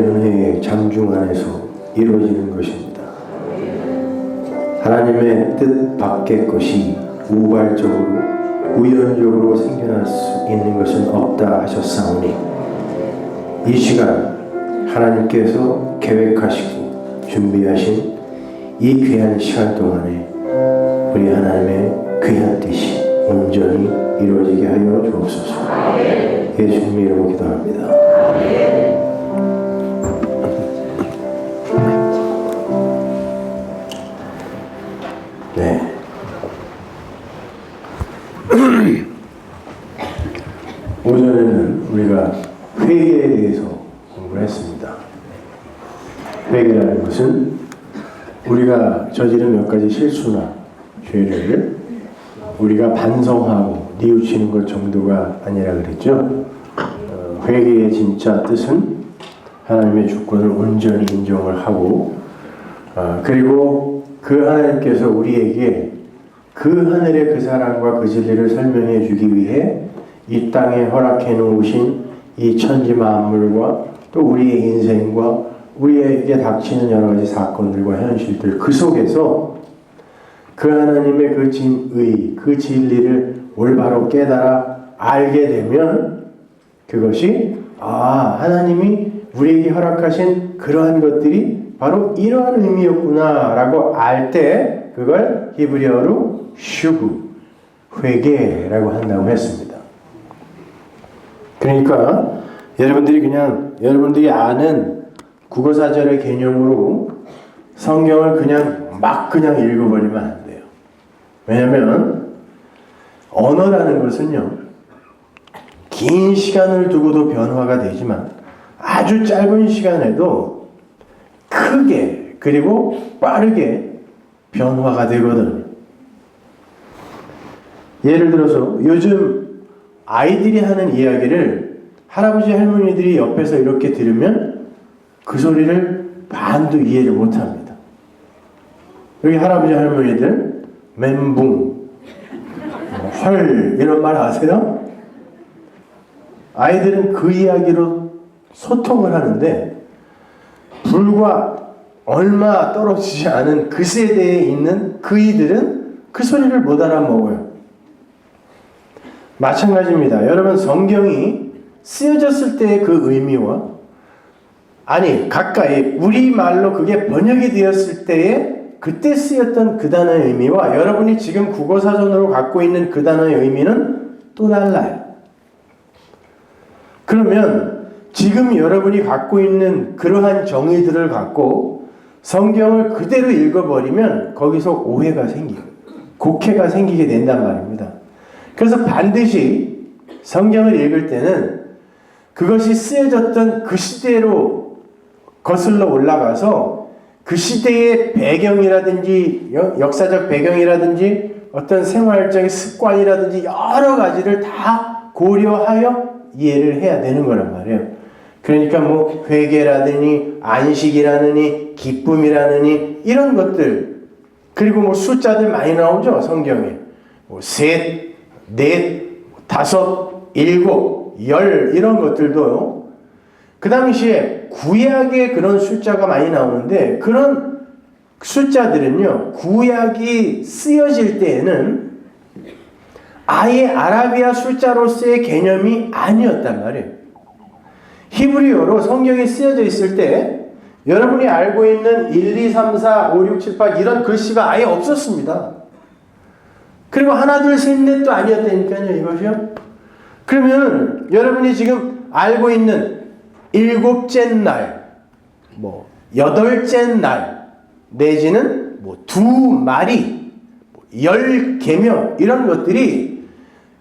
은혜의 장중 안에서 이루어지는 것입니다. 하나님의 뜻 밖의 것이 우발적으로 우연적으로 생겨날 수 있는 것은 없다 하셨사오니 이 시간 하나님께서 계획하시고 준비하신 이 귀한 시간 동안에 우리 하나님의 귀한 뜻이 온전히 이루어지게 하여 주옵소서. 예수님 이름으로 기도합니다. 네. 오전에는 우리가 회개에 대해서 공부를 했습니다. 회개라는 것은 우리가 저지른 몇 가지 실수나 죄를 우리가 반성하고 뉘우치는 것 정도가 아니라 그랬죠. 회개의 진짜 뜻은 하나님의 주권을 온전히 인정을 하고 그리고 그 하나님께서 우리에게 그 하늘의 그 사랑과 그 진리를 설명해 주기 위해 이 땅에 허락해 놓으신 이 천지 만물과 또 우리의 인생과 우리에게 닥치는 여러 가지 사건들과 현실들 그 속에서 그 하나님의 그 진의, 그 진리를 올바로 깨달아 알게 되면 그것이 하나님이 우리에게 허락하신 그러한 것들이 바로 이러한 의미였구나 라고 알 때 그걸 히브리어로 슈브, 회개라고 한다고 했습니다. 그러니까 여러분들이 아는 국어사전의 개념으로 성경을 그냥 읽어버리면 안 돼요. 왜냐하면 언어라는 것은요 긴 시간을 두고도 변화가 되지만 아주 짧은 시간에도 크게 그리고 빠르게 변화가 되거든요. 예를 들어서 요즘 아이들이 하는 이야기를 할아버지 할머니들이 옆에서 이렇게 들으면 그 소리를 반도 이해를 못합니다. 여기 할아버지 할머니들 멘붕, 헐 이런 말 아세요? 아이들은 그 이야기로 소통을 하는데 불과 얼마 떨어지지 않은 그 세대에 있는 그이들은 그 소리를 못 알아먹어요. 마찬가지입니다. 여러분 성경이 쓰여졌을 때의 그 의미와 가까이 우리말로 그게 번역이 되었을 때에 그때 쓰였던 그 단어의 의미와 여러분이 지금 국어사전으로 갖고 있는 그 단어의 의미는 또 달라요. 그러면 지금 여러분이 갖고 있는 그러한 정의들을 갖고 성경을 그대로 읽어버리면 거기서 오해가 생기고 곡해가 생기게 된단 말입니다. 그래서 반드시 성경을 읽을 때는 그것이 쓰여졌던 그 시대로 거슬러 올라가서 그 시대의 배경이라든지 역사적 배경이라든지 어떤 생활적인 습관이라든지 여러 가지를 다 고려하여 이해를 해야 되는 거란 말이에요. 그러니까 회개라느니 안식이라느니 기쁨이라느니 이런 것들 그리고 숫자들 많이 나오죠 성경에 셋, 넷, 다섯, 일곱, 열 이런 것들도요. 그 당시에 구약에 그런 숫자가 많이 나오는데 그런 숫자들은요 구약이 쓰여질 때에는 아예 아라비아 숫자로서의 개념이 아니었단 말이에요. 히브리어로 성경이 쓰여져 있을 때 여러분이 알고 있는 1, 2, 3, 4, 5, 6, 7, 8 이런 글씨가 아예 없었습니다. 그리고 하나, 둘, 셋, 넷도 아니었다니까요 이것이요. 그러면 여러분이 지금 알고 있는 일곱째 날, 여덟째 날, 내지는 두 마리, 10계명 이런 것들이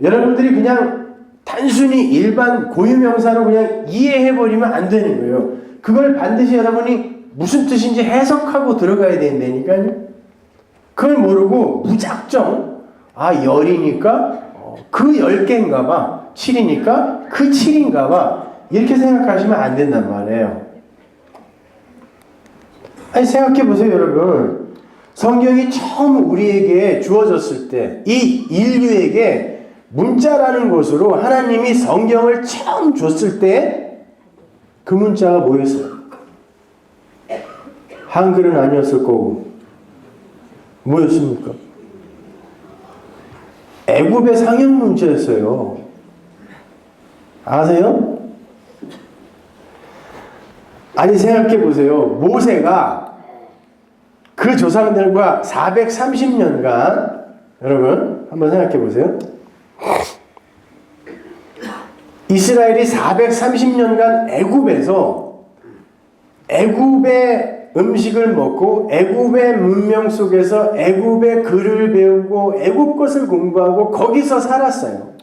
여러분들이 그냥 단순히 일반 고유명사로 그냥 이해해버리면 안 되는 거예요. 그걸 반드시 여러분이 무슨 뜻인지 해석하고 들어가야 된다니까요. 그걸 모르고 무작정 열이니까 그 10개인가 봐, 7이니까 그 7인가 봐 이렇게 생각하시면 안 된단 말이에요. 생각해보세요 여러분. 성경이 처음 우리에게 주어졌을 때 이 인류에게 문자라는 것으로 하나님이 성경을 처음 줬을 때 그 문자가 뭐였어요? 한글은 아니었을 거고 뭐였습니까? 애굽의 상형 문자였어요. 아세요? 아니 생각해 보세요. 모세가 그 조상들과 430년간 여러분 한번 생각해 보세요. 이스라엘이 430년간 애굽의 음식을 먹고 애굽의 문명 속에서 애굽의 글을 배우고 애굽 것을 공부하고 거기서 살았어요.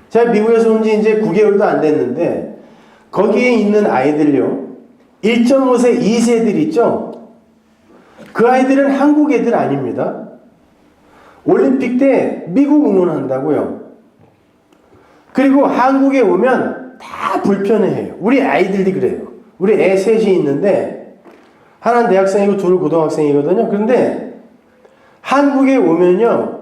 제가 미국에서 온 지 이제 9개월도 안 됐는데 거기에 있는 아이들요. 1.5세, 2세들 있죠? 그 아이들은 한국 애들 아닙니다. 올림픽 때 미국 응원한다고요. 그리고 한국에 오면 다 불편해해요. 우리 아이들이 그래요. 우리 애 셋이 있는데 하나는 대학생이고 둘은 고등학생이거든요. 그런데 한국에 오면요.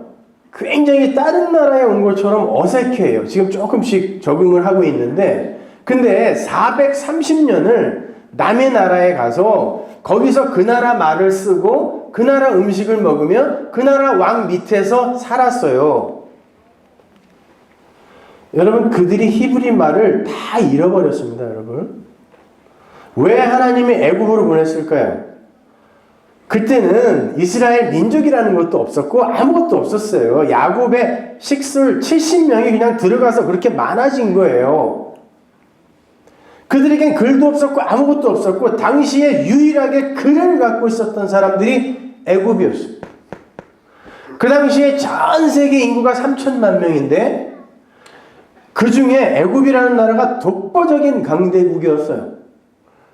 굉장히 다른 나라에 온 것처럼 어색해요. 지금 조금씩 적응을 하고 있는데 근데 430년을 남의 나라에 가서 거기서 그 나라 말을 쓰고 그 나라 음식을 먹으며 그 나라 왕 밑에서 살았어요. 여러분 그들이 히브리 말을 다 잃어버렸습니다. 여러분 왜 하나님이 애굽으로 보냈을까요? 그때는 이스라엘 민족이라는 것도 없었고 아무것도 없었어요. 야곱의 식술 70명이 그냥 들어가서 그렇게 많아진 거예요. 그들에겐 글도 없었고 아무것도 없었고 당시에 유일하게 글을 갖고 있었던 사람들이 애굽이었어요. 그 당시에 전 세계 인구가 3천만 명인데 그 중에 애굽이라는 나라가 독보적인 강대국이었어요.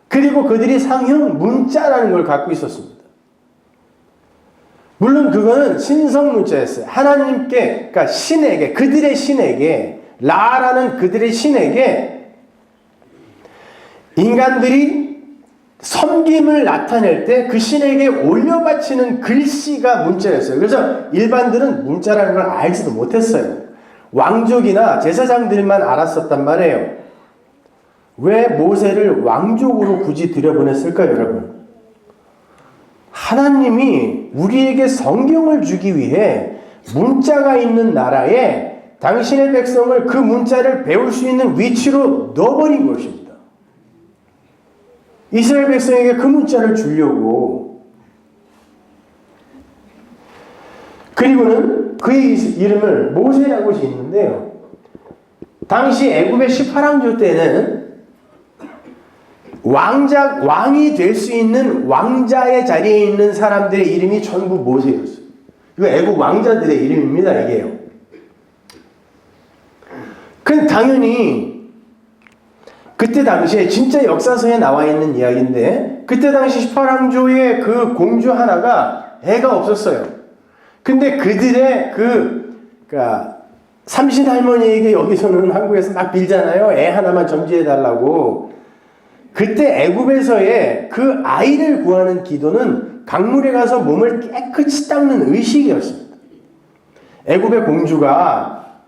그리고 그들이 상형 문자라는 걸 갖고 있었습니다. 물론 그거는 신성 문자였어요. 하나님께, 그러니까 신에게, 그들의 신에게, 라라는 그들의 신에게 인간들이 섬김을 나타낼 때 그 신에게 올려바치는 글씨가 문자였어요. 그래서 일반들은 문자라는 걸 알지도 못했어요. 왕족이나 제사장들만 알았었단 말이에요. 왜 모세를 왕족으로 굳이 들여보냈을까요, 여러분? 하나님이 우리에게 성경을 주기 위해 문자가 있는 나라에 당신의 백성을 그 문자를 배울 수 있는 위치로 넣어버린 것입니다. 이스라엘 백성에게 그 문자를 주려고. 그리고는 그의 이름을 모세라고 짓는데요. 당시 애굽의 18왕조 때는 왕이 될 수 있는 왕자의 자리에 있는 사람들의 이름이 전부 모세였어요. 이거 애국 왕자들의 이름입니다, 이게요. 그럼 당연히 그때 당시에 진짜 역사서에 나와 있는 이야기인데 그때 당시 18왕조의 그 공주 하나가 애가 없었어요. 근데 그들의 그러니까 삼신 할머니에게 여기서는 한국에서 막 빌잖아요. 애 하나만 점지해달라고. 그때 애굽에서의 그 아이를 구하는 기도는 강물에 가서 몸을 깨끗이 닦는 의식이었습니다. 애굽의 공주가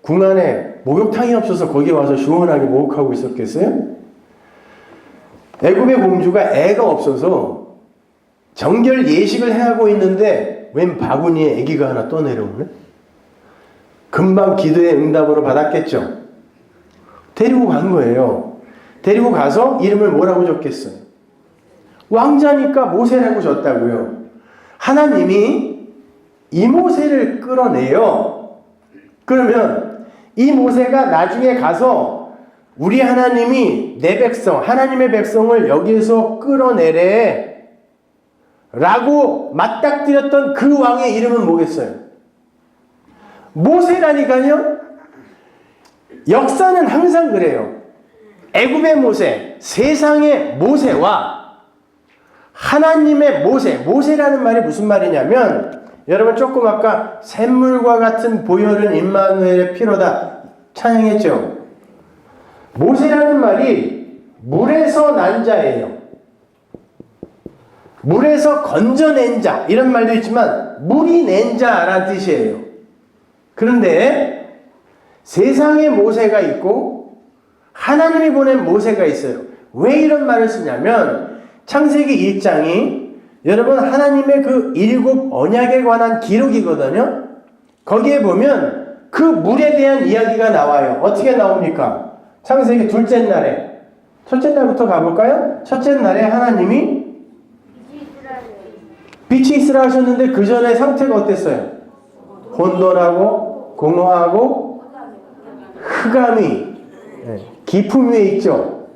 궁 안에 목욕탕이 없어서 거기에 와서 시원하게 목욕하고 있었겠어요? 애굽의 공주가 애가 없어서 정결 예식을 해하고 있는데 웬 바구니에 아기가 하나 떠내려오네? 금방 기도의 응답으로 받았겠죠. 데리고 간 거예요. 데리고 가서 이름을 뭐라고 줬겠어요? 왕자니까 모세라고 줬다고요. 하나님이 이 모세를 끌어내요. 그러면 이 모세가 나중에 가서 우리 하나님이 내 백성, 하나님의 백성을 여기에서 끌어내래 라고 맞닥뜨렸던 그 왕의 이름은 뭐겠어요? 모세라니까요. 역사는 항상 그래요. 애굽의 모세, 세상의 모세와 하나님의 모세라는 말이 무슨 말이냐면 여러분 조금 아까 샘물과 같은 보혈은 임마누엘의 피로다 찬양했죠. 모세라는 말이 물에서 난 자예요. 물에서 건져낸 자 이런 말도 있지만 물이 낸 자라는 뜻이에요. 그런데 세상에 모세가 있고 하나님이 보낸 모세가 있어요. 왜 이런 말을 쓰냐면 창세기 1장이 여러분 하나님의 그 7 언약에 관한 기록이거든요. 거기에 보면 그 물에 대한 이야기가 나와요. 어떻게 나옵니까? 창세기 둘째 날에. 첫째 날부터 가볼까요? 첫째 날에 하나님이 빛이 있으라 하셨는데 그 전에 상태가 어땠어요? 혼돈하고 공허하고 흑암이 깊음 위에 있죠.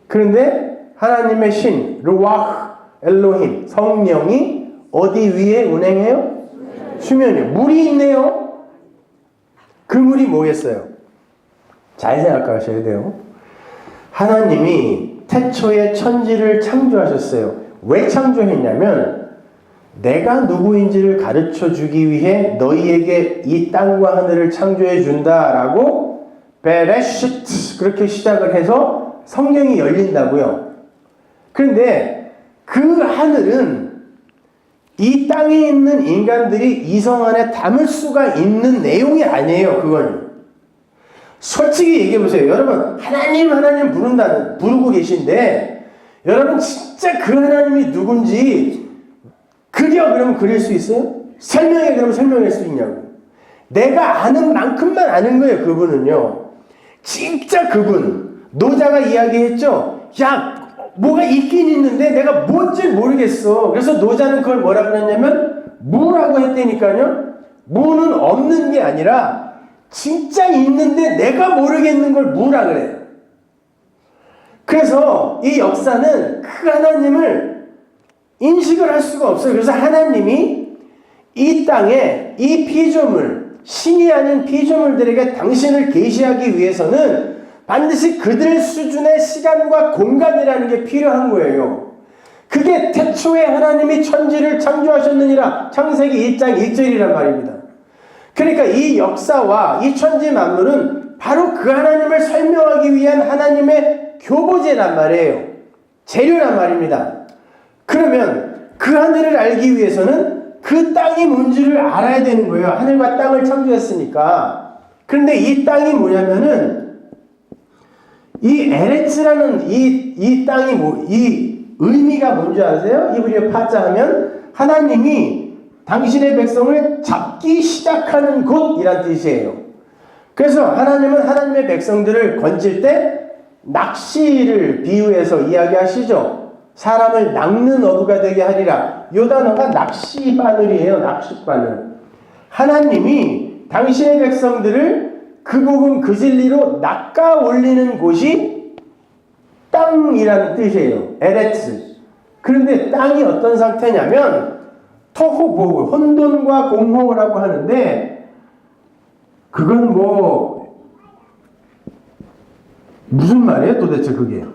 그런데 하나님의 신 르와흐 엘로힘 성령이 어디 위에 운행해요? 수면이요. 물이 있네요. 그 물이 뭐겠어요? 잘 생각하셔야 돼요. 하나님이 태초에 천지를 창조하셨어요. 왜 창조했냐면 내가 누구인지를 가르쳐 주기 위해 너희에게 이 땅과 하늘을 창조해 준다라고 베레시트 그렇게 시작을 해서 성경이 열린다고요. 그런데 그 하늘은 이 땅에 있는 인간들이 이성 안에 담을 수가 있는 내용이 아니에요. 그건 솔직히 얘기해 보세요. 여러분 하나님 부르고 계신데 여러분 진짜 그 하나님이 누군지 그려면 그릴 수 있어요? 설명해 그러면 설명할 수 있냐고. 내가 아는 만큼만 아는 거예요. 그분은요. 진짜 그분. 노자가 이야기했죠. 야 뭐가 있긴 있는데 내가 뭔지 모르겠어. 그래서 노자는 그걸 뭐라 그랬냐면 무라고 했다니까요. 무는 없는 게 아니라 진짜 있는데 내가 모르겠는 걸 무라 그래요. 그래서 이 역사는 그 하나님을 인식을 할 수가 없어요. 그래서 하나님이 이 땅에 이 피조물, 신이 아닌 피조물들에게 당신을 계시하기 위해서는 반드시 그들 수준의 시간과 공간이라는 게 필요한 거예요. 그게 태초에 하나님이 천지를 창조하셨느니라 창세기 1장 1절이란 말입니다. 그러니까 이 역사와 이 천지 만물은 바로 그 하나님을 설명하기 위한 하나님의 교보제란 말이에요. 재료란 말입니다. 그러면 그 하늘을 알기 위해서는 그 땅이 뭔지를 알아야 되는 거예요. 하늘과 땅을 창조했으니까. 그런데 이 땅이 뭐냐면은 이 에레츠라는 이 땅이 이 의미가 뭔지 아세요? 이브리어 파자 하면 하나님이 당신의 백성을 잡기 시작하는 곳이란 뜻이에요. 그래서 하나님은 하나님의 백성들을 건질 때 낚시를 비유해서 이야기하시죠. 사람을 낚는 어부가 되게 하리라. 이 단어가 낚시바늘이에요. 낚시바늘. 하나님이 당신의 백성들을 그 복음 그 진리로 낚아 올리는 곳이 땅이라는 뜻이에요. 에레츠. 그런데 땅이 어떤 상태냐면 토후보후, 혼돈과 공허라고 하는데 그건 무슨 말이에요 도대체 그게?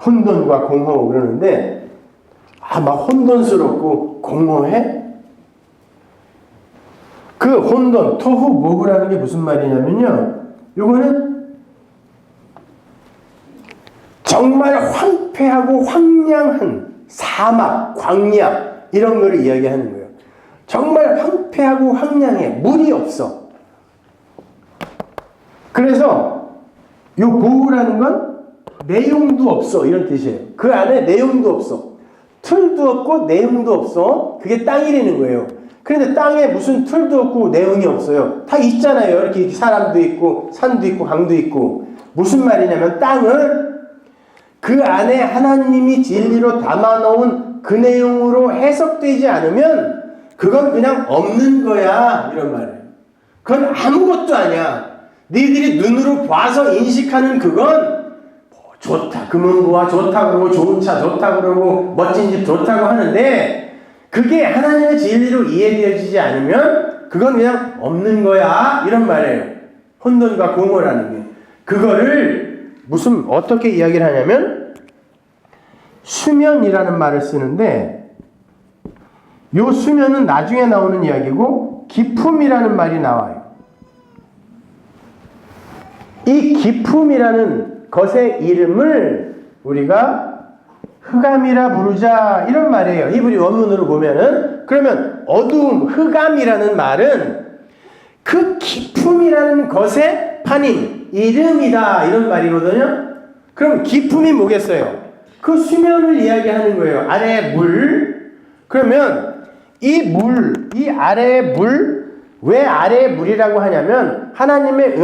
혼돈과 공허 그러는데 막 혼돈스럽고 공허해? 그 혼돈, 토후보후라는 게 무슨 말이냐면요. 요거는 정말 황폐하고 황량한 사막, 광야 이런 거를 이야기하는 거예요. 정말 황폐하고 황량해. 물이 없어. 그래서 요 보후라는 건 내용도 없어 이런 뜻이에요. 그 안에 내용도 없어. 틀도 없고 내용도 없어. 그게 땅이라는 거예요. 그런데 땅에 무슨 틀도 없고 내용이 없어요. 다 있잖아요. 이렇게 사람도 있고 산도 있고 강도 있고. 무슨 말이냐면 땅을 그 안에 하나님이 진리로 담아놓은 그 내용으로 해석되지 않으면 그건 그냥 없는 거야 이런 말이에요. 그건 아무것도 아니야. 너희들이 눈으로 봐서 인식하는 그건 좋다. 금은보화 좋다 그러고 좋은 차 좋다 그러고 멋진 집 좋다고 하는데 그게 하나님의 진리로 이해되어지지 않으면 그건 그냥 없는 거야 이런 말이에요. 혼돈과 공허라는 게. 그거를 어떻게 이야기를 하냐면 수면이라는 말을 쓰는데 요 수면은 나중에 나오는 이야기고 기품이라는 말이 나와요. 이 기품이라는 것의 이름을 우리가 흑암이라 부르자 이런 말이에요. 히브리 원문으로 보면은. 그러면 어두움, 흑암이라는 말은 그 기품이라는 것의 파님, 이름이다 이런 말이거든요. 그럼 기품이 뭐겠어요? 그 수면을 이야기하는 거예요. 아래의 물. 그러면 이 물, 이 아래의 물, 왜 아래의 물이라고 하냐면 하나님의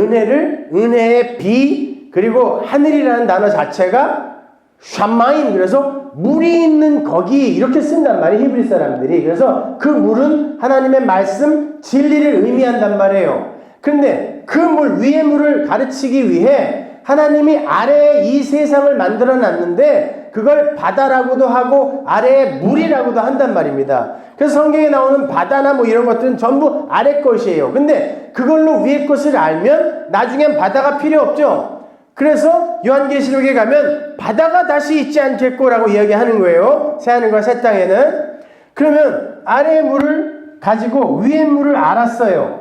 은혜의 비, 그리고 하늘이라는 단어 자체가 샤마임, 그래서 물이 있는 거기 이렇게 쓴단 말이에요. 히브리 사람들이. 그래서 그 물은 하나님의 말씀, 진리를 의미한단 말이에요. 그런데 그 물, 위의 물을 가르치기 위해 하나님이 아래에 이 세상을 만들어 놨는데 그걸 바다라고도 하고 아래에 물이라고도 한단 말입니다. 그래서 성경에 나오는 바다나 뭐 이런 것들은 전부 아래 것이에요. 근데 그걸로 위의 것을 알면 나중엔 바다가 필요 없죠. 그래서 요한계시록에 가면 바다가 다시 있지 않겠고라고 이야기하는 거예요. 새하늘과 새 땅에는. 그러면 아래의 물을 가지고 위의 물을 알았어요.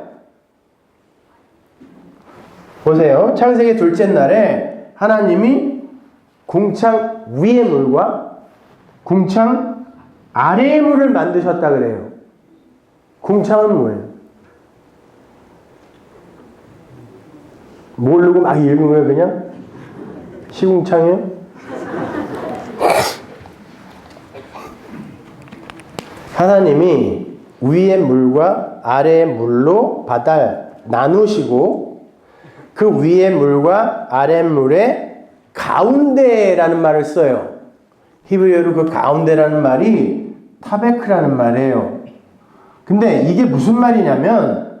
보세요. 창세기 둘째 날에 하나님이 궁창 위의 물과 궁창 아래의 물을 만드셨다 그래요. 궁창은 뭐예요? 모르고 막 읽은 거예요, 그냥? 시궁창이요? 하나님이 위의 물과 아래의 물로 바다를 나누시고 그 위의 물과 아래 물의 가운데라는 말을 써요. 히브리어로 그 가운데라는 말이 타베크라는 말이에요. 근데 이게 무슨 말이냐면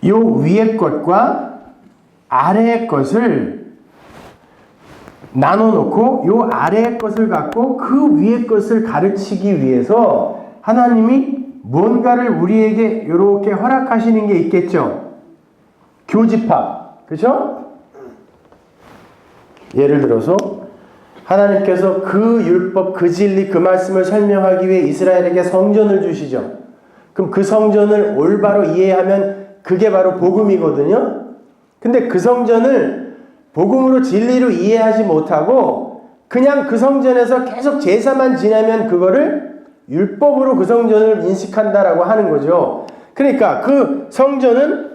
요 위의 것과 아래의 것을 나눠놓고 요 아래의 것을 갖고 그 위의 것을 가르치기 위해서 하나님이 뭔가를 우리에게 이렇게 허락하시는 게 있겠죠. 교집합, 그렇죠? 예를 들어서 하나님께서 그 율법, 그 진리, 그 말씀을 설명하기 위해 이스라엘에게 성전을 주시죠. 그럼 그 성전을 올바로 이해하면 그게 바로 복음이거든요. 근데 그 성전을 복음으로 진리로 이해하지 못하고 그냥 그 성전에서 계속 제사만 지내면 그거를 율법으로 그 성전을 인식한다라고 하는 거죠. 그러니까 그 성전은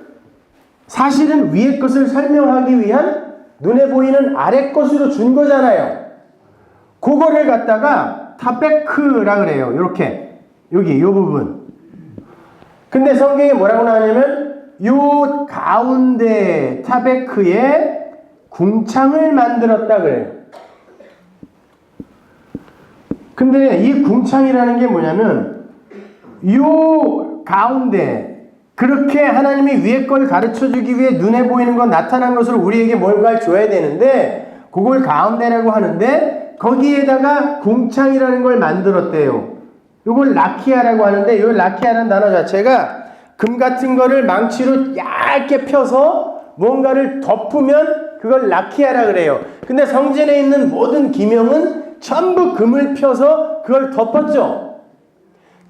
사실은 위의 것을 설명하기 위한 눈에 보이는 아래 것으로 준 거잖아요. 그거를 갖다가 타베크라 그래요. 이렇게 여기 이 부분. 근데 성경에 뭐라고 나오냐면 요 가운데 타베크에 궁창을 만들었다 그래요. 근데 이 궁창이라는 게 뭐냐면 요 가운데 그렇게 하나님이 위의 걸 가르쳐주기 위해 눈에 보이는 건 나타난 것으로 우리에게 뭔가를 줘야 되는데 그걸 가운데라고 하는데 거기에다가 궁창이라는 걸 만들었대요. 이걸 라키아라고 하는데 이 라키아라는 단어 자체가 금 같은 거를 망치로 얇게 펴서 뭔가를 덮으면 그걸 라키아라 그래요. 근데 성전에 있는 모든 기명은 전부 금을 펴서 그걸 덮었죠.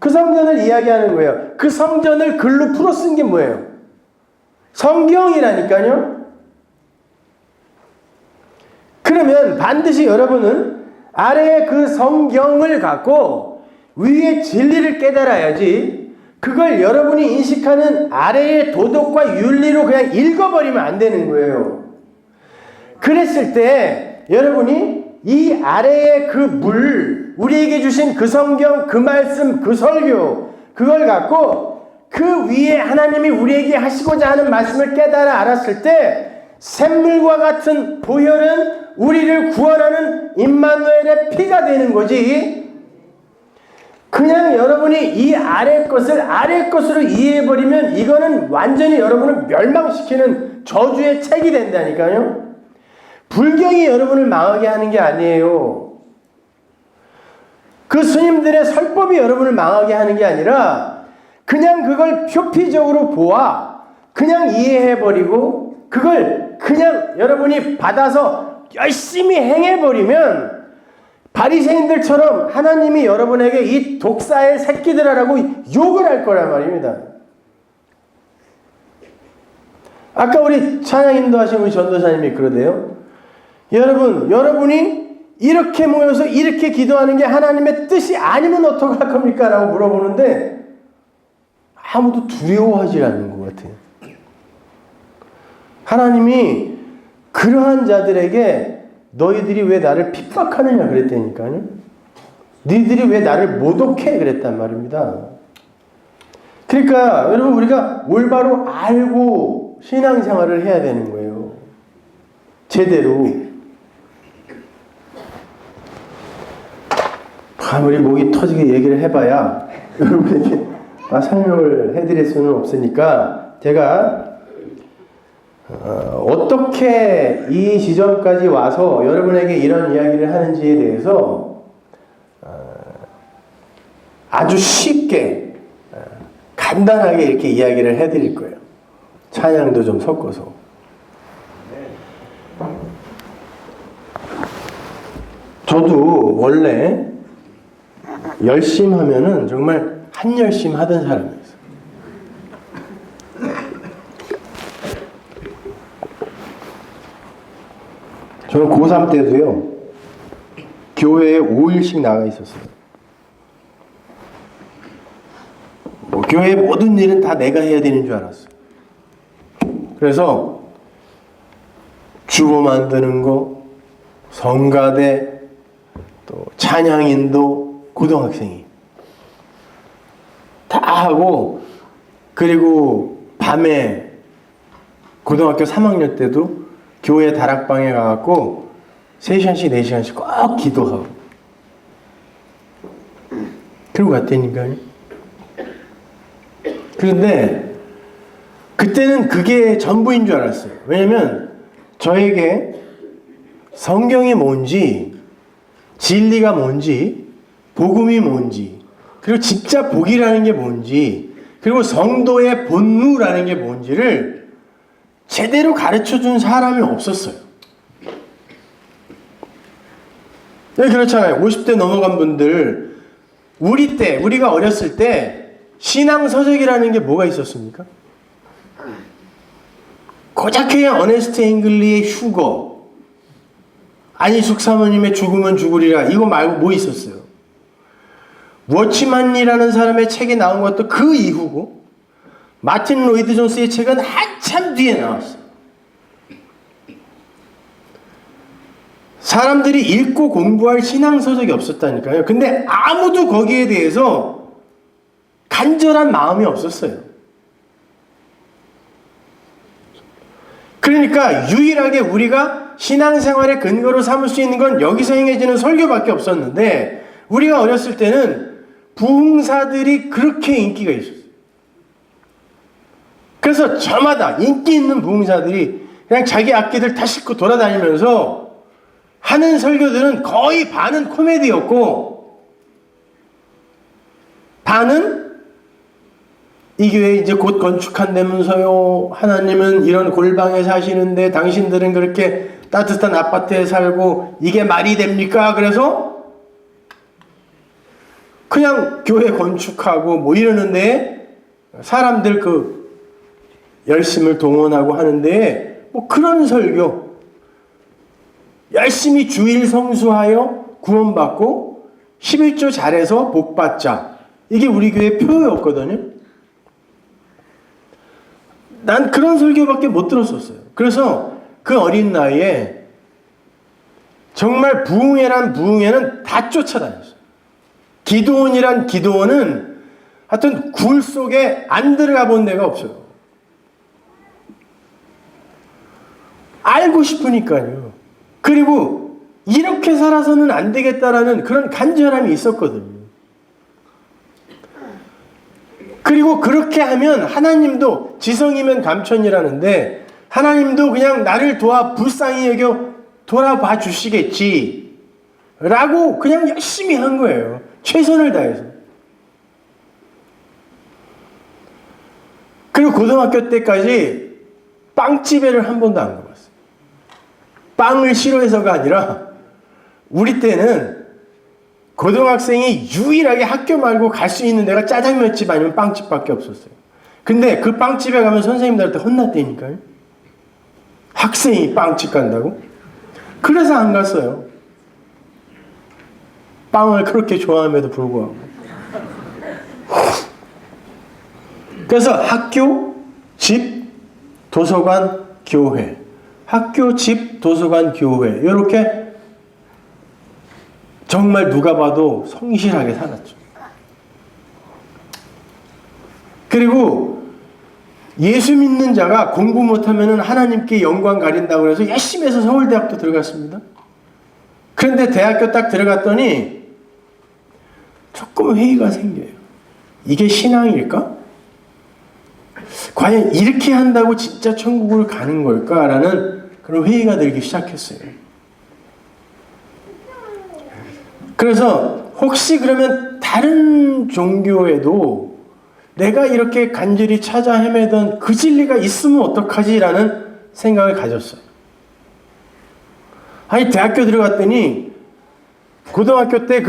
그 성전을 이야기하는 거예요. 그 성전을 글로 풀어 쓴 게 뭐예요? 성경이라니까요. 그러면 반드시 여러분은 아래의 그 성경을 갖고 위의 진리를 깨달아야지 그걸 여러분이 인식하는 아래의 도덕과 윤리로 그냥 읽어버리면 안 되는 거예요. 그랬을 때 여러분이 이 아래의 그 물, 우리에게 주신 그 성경, 그 말씀, 그 설교, 그걸 갖고 그 위에 하나님이 우리에게 하시고자 하는 말씀을 깨달아 알았을 때 샘물과 같은 보혈은 우리를 구원하는 임마누엘의 피가 되는 거지. 그냥 여러분이 이 아래 것을 아래 것으로 이해해버리면 이거는 완전히 여러분을 멸망시키는 저주의 책이 된다니까요. 불경이 여러분을 망하게 하는 게 아니에요. 그 스님들의 설법이 여러분을 망하게 하는 게 아니라 그냥 그걸 표피적으로 보아 그냥 이해해버리고 그걸 그냥 여러분이 받아서 열심히 행해버리면 바리새인들처럼 하나님이 여러분에게 이 독사의 새끼들아라고 욕을 할 거란 말입니다. 아까 우리 찬양 인도하신 우리 전도사님이 그러대요. 여러분이 이렇게 모여서 이렇게 기도하는 게 하나님의 뜻이 아니면 어떡할 겁니까? 라고 물어보는데 아무도 두려워하지 않는 것 같아요. 하나님이 그러한 자들에게 너희들이 왜 나를 핍박하느냐 그랬다니까요. 너희들이 왜 나를 모독해 그랬단 말입니다. 그러니까 여러분 우리가 올바로 알고 신앙생활을 해야 되는 거예요. 제대로. 아무리 목이 터지게 얘기를 해봐야 여러분에게 설명을 해드릴 수는 없으니까 제가 어떻게 이 지점까지 와서 여러분에게 이런 이야기를 하는지에 대해서 아주 쉽게 간단하게 이렇게 이야기를 해드릴 거예요. 찬양도 좀 섞어서. 저도 원래 열심히 하면은 정말 한열심 하던 사람이었어요. 저는 고3 때도요, 교회에 5일씩 나가 있었어요. 교회의 모든 일은 다 내가 해야 되는 줄 알았어요. 그래서 주보 만드는 거, 성가대, 또 찬양인도, 고등학생이 다 하고, 그리고 밤에 고등학교 3학년 때도 교회 다락방에 가갖고 3시간씩 4시간씩 꼭 기도하고 그러고 갔다니까요. 그런데 그때는 그게 전부인 줄 알았어요. 왜냐면 저에게 성경이 뭔지, 진리가 뭔지, 복음이 뭔지, 그리고 진짜 복이라는 게 뭔지, 그리고 성도의 본무라는 게 뭔지를 제대로 가르쳐준 사람이 없었어요. 네, 그렇잖아요. 50대 넘어간 분들, 우리가 어렸을 때 신앙서적이라는 게 뭐가 있었습니까? 고작해야 어네스트 앵글리의 휴거, 안희숙 사모님의 죽으면 죽으리라, 이거 말고 뭐 있었어요? 워치만이라는 사람의 책이 나온 것도 그 이후고, 마틴 로이드 존스의 책은 한참 뒤에 나왔어요. 사람들이 읽고 공부할 신앙서적이 없었다니까요. 근데 아무도 거기에 대해서 간절한 마음이 없었어요. 그러니까 유일하게 우리가 신앙생활의 근거로 삼을 수 있는 건 여기서 행해지는 설교밖에 없었는데, 우리가 어렸을 때는 부흥사들이 그렇게 인기가 있었어요. 그래서 저마다 인기 있는 부흥사들이 그냥 자기 악기들 다 싣고 돌아다니면서 하는 설교들은 거의 반은 코미디였고, 반은 이 교회 이제 곧 건축한다면서요, 하나님은 이런 골방에 사시는데 당신들은 그렇게 따뜻한 아파트에 살고 이게 말이 됩니까? 그래서 그냥 교회 건축하고 뭐 이러는데 사람들 그 열심을 동원하고 하는데 뭐 그런 설교, 열심히 주일 성수하여 구원받고 11조 잘해서 복받자, 이게 우리 교회 표였거든요. 난 그런 설교밖에 못 들었었어요. 그래서 그 어린 나이에 정말 부흥회는 다 쫓아다녔어요. 기도원이란 기도원은 하여튼 굴 속에 안 들어가 본 데가 없어요. 알고 싶으니까요. 그리고 이렇게 살아서는 안 되겠다라는 그런 간절함이 있었거든요. 그리고 그렇게 하면 하나님도 지성이면 감천이라는데, 하나님도 그냥 나를 불쌍히 여겨 돌아봐 주시겠지 라고 그냥 열심히 한 거예요. 최선을 다해서. 그리고 고등학교 때까지 빵집에를 한 번도 안 가봤어요. 빵을 싫어해서가 아니라 우리 때는 고등학생이 유일하게 학교 말고 갈 수 있는 데가 짜장면집 아니면 빵집밖에 없었어요. 근데 그 빵집에 가면 선생님들한테 혼났다니까요. 학생이 빵집 간다고? 그래서 안 갔어요. 빵을 그렇게 좋아함에도 불구하고. 그래서 학교, 집, 도서관, 교회, 학교, 집, 도서관, 교회, 이렇게 정말 누가 봐도 성실하게 살았죠. 그리고 예수 믿는 자가 공부 못하면 하나님께 영광 가린다고 해서 열심히 해서 서울대학도 들어갔습니다. 그런데 대학교 딱 들어갔더니 조금 회의가 생겨요. 이게 신앙일까? 과연 이렇게 한다고 진짜 천국을 가는 걸까라는 그런 회의가 들기 시작했어요. 그래서 혹시 그러면 다른 종교에도 내가 이렇게 간절히 찾아 헤매던 그 진리가 있으면 어떡하지라는 생각을 가졌어요. 아니, 대학교 들어갔더니 고등학교 때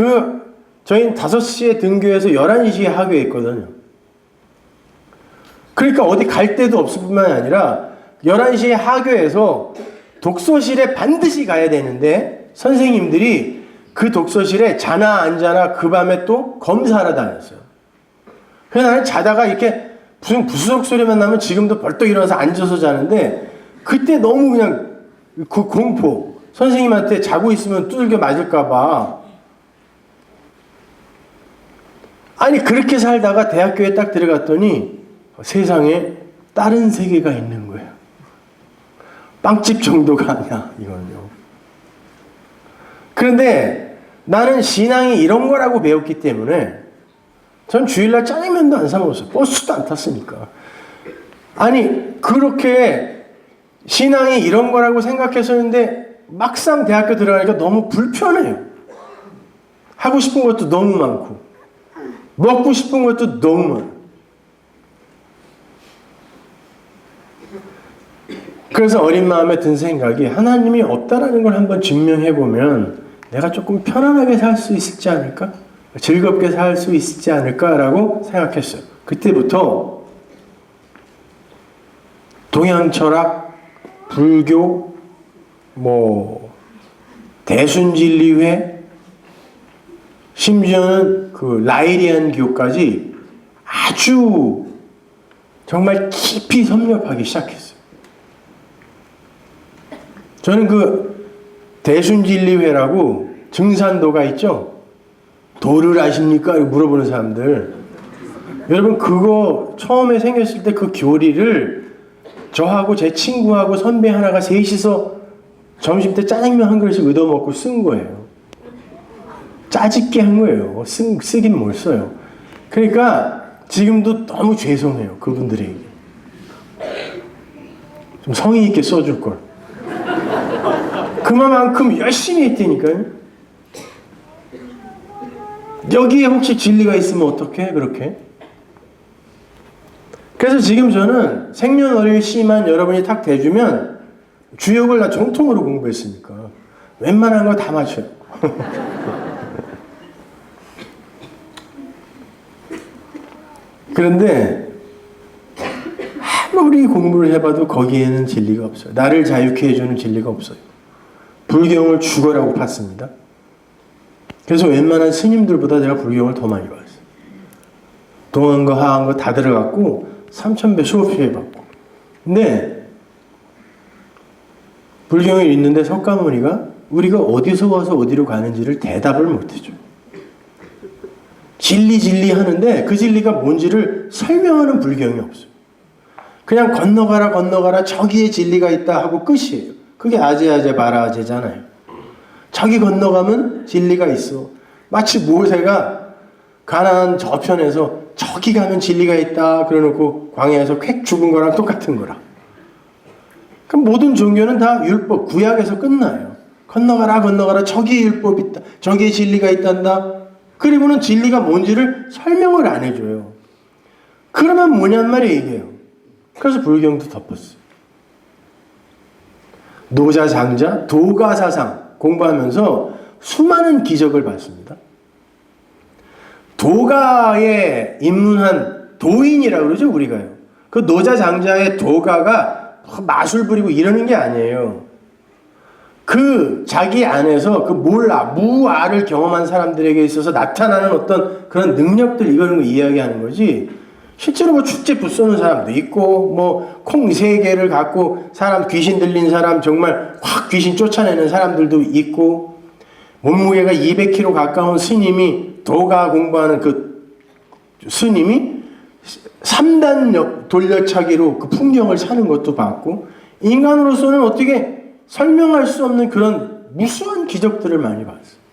저희는 5시에 등교해서 11시에 하교에 있거든요. 그러니까 어디 갈 데도 없을 뿐만 아니라 11시에 하교에서 독서실에 반드시 가야 되는데 선생님들이 그 독서실에 자나 안 자나 그 밤에 또 검사하러 다녔어요. 그래서 나는 자다가 이렇게 무슨 부스럭 소리만 나면 지금도 벌떡 일어나서 앉아서 자는데 그때 너무 그냥 그 공포, 선생님한테 자고 있으면 두들겨 맞을까봐. 아니, 그렇게 살다가 대학교에 딱 들어갔더니 세상에 다른 세계가 있는 거예요. 빵집 정도가 아니야, 이건요. 그런데 나는 신앙이 이런 거라고 배웠기 때문에 전 주일날 짜장면도 안 사 먹었어요. 버스도 안 탔으니까. 아니, 그렇게 신앙이 이런 거라고 생각했었는데 막상 대학교 들어가니까 너무 불편해요. 하고 싶은 것도 너무 많고 먹고 싶은 것도 너무 많아요. 그래서 어린 마음에 든 생각이 하나님이 없다라는 걸 한번 증명해보면 내가 조금 편안하게 살 수 있지 않을까? 즐겁게 살 수 있지 않을까라고 생각했어요. 그때부터 동양 철학, 불교, 대순진리회, 심지어는 그 라이리안 교까지 아주 정말 깊이 섭렵하기 시작했어요. 저는 그 대순진리회라고 증산도가 있죠? 도를 아십니까? 물어보는 사람들. 여러분, 그거 처음에 생겼을 때 그 교리를 저하고 제 친구하고 선배 하나가 셋이서 점심 때 짜장면 한 그릇씩 얻어먹고 쓴 거예요. 짜집게 한 거예요. 쓰긴 뭘 써요. 그러니까 지금도 너무 죄송해요. 그분들에게. 좀 성의 있게 써줄 걸. 그만큼 열심히 했다니까요. 여기에 혹시 진리가 있으면 어떡해? 그렇게. 그래서 지금 저는 생년월일시만 여러분이 탁 대주면 주역을 나 정통으로 공부했으니까 웬만한 거 다 맞춰요. 그런데 아무리 공부를 해봐도 거기에는 진리가 없어요. 나를 자유케 해주는 진리가 없어요. 불경을 죽어라고 팠습니다. 그래서 웬만한 스님들보다 제가 불경을 더 많이 봤어요. 동안거 하한거 다 들어갔고 3000배 수업시 해봤고. 근데 불경을 읽는데 석가모니가 우리가 어디서 와서 어디로 가는지를 대답을 못해줘. 진리 하는데 그 진리가 뭔지를 설명하는 불경이 없어요. 그냥 건너가라 저기에 진리가 있다 하고 끝이에요. 그게 아제아제 바라아제잖아요. 저기 건너가면 진리가 있어. 마치 모세가 가나안 저편에서 저기 가면 진리가 있다 그래놓고 광야에서 쾌 죽은 거랑 똑같은 거라. 그럼 모든 종교는 다 율법, 구약에서 끝나요. 건너가라 저기 율법 있다. 저기에 진리가 있단다. 그리고는 진리가 뭔지를 설명을 안 해줘요. 그러면 뭐냔 말이에요, 이게요. 그래서 불경도 덮었어요. 노자, 장자, 도가사상 공부하면서 수많은 기적을 봤습니다. 도가에 입문한 도인이라고 그러죠, 우리가요. 그 노자, 장자의 도가가 마술 부리고 이러는 게 아니에요. 그 자기 안에서 그 무아를 경험한 사람들에게 있어서 나타나는 어떤 그런 능력들 이런 거 이야기하는 거지. 실제로 축제 붓 쏘는 사람도 있고 콩 3개를 갖고 사람 귀신 들린 사람 정말 확 귀신 쫓아내는 사람들도 있고 몸무게가 200kg 가까운 스님이 도가 공부하는 그 스님이 3단 돌려차기로 그 풍경을 사는 것도 봤고 인간으로서는 어떻게 설명할 수 없는 그런 무수한 기적들을 많이 봤어요.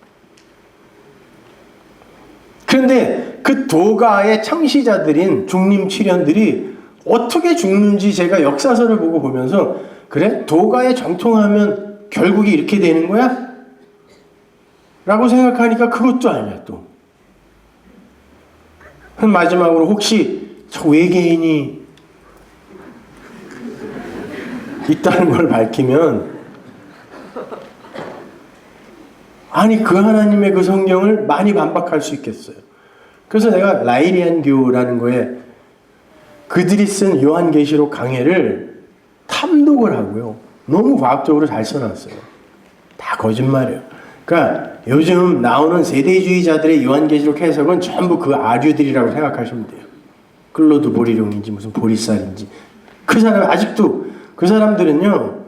그런데 그 도가의 창시자들인 중림칠현들이 어떻게 죽는지 제가 역사서를 보고 보면서 그래? 도가에 정통하면 결국이 이렇게 되는 거야? 라고 생각하니까 그것도 아니야 또. 마지막으로 혹시 저 외계인이 있다는 걸 밝히면 아니 그 하나님의 그 성경을 많이 반박할 수 있겠어요. 그래서 내가 라이리안교라는 거에 그들이 쓴 요한계시록 강해를 탐독을 하고요. 너무 과학적으로 잘 써놨어요. 다 거짓말이에요. 그러니까 요즘 나오는 세대주의자들의 요한계시록 해석은 전부 그 아류들이라고 생각하시면 돼요. 클로드 보리룡인지 무슨 보리쌀인지. 그 사람 아직도 그 사람들은요.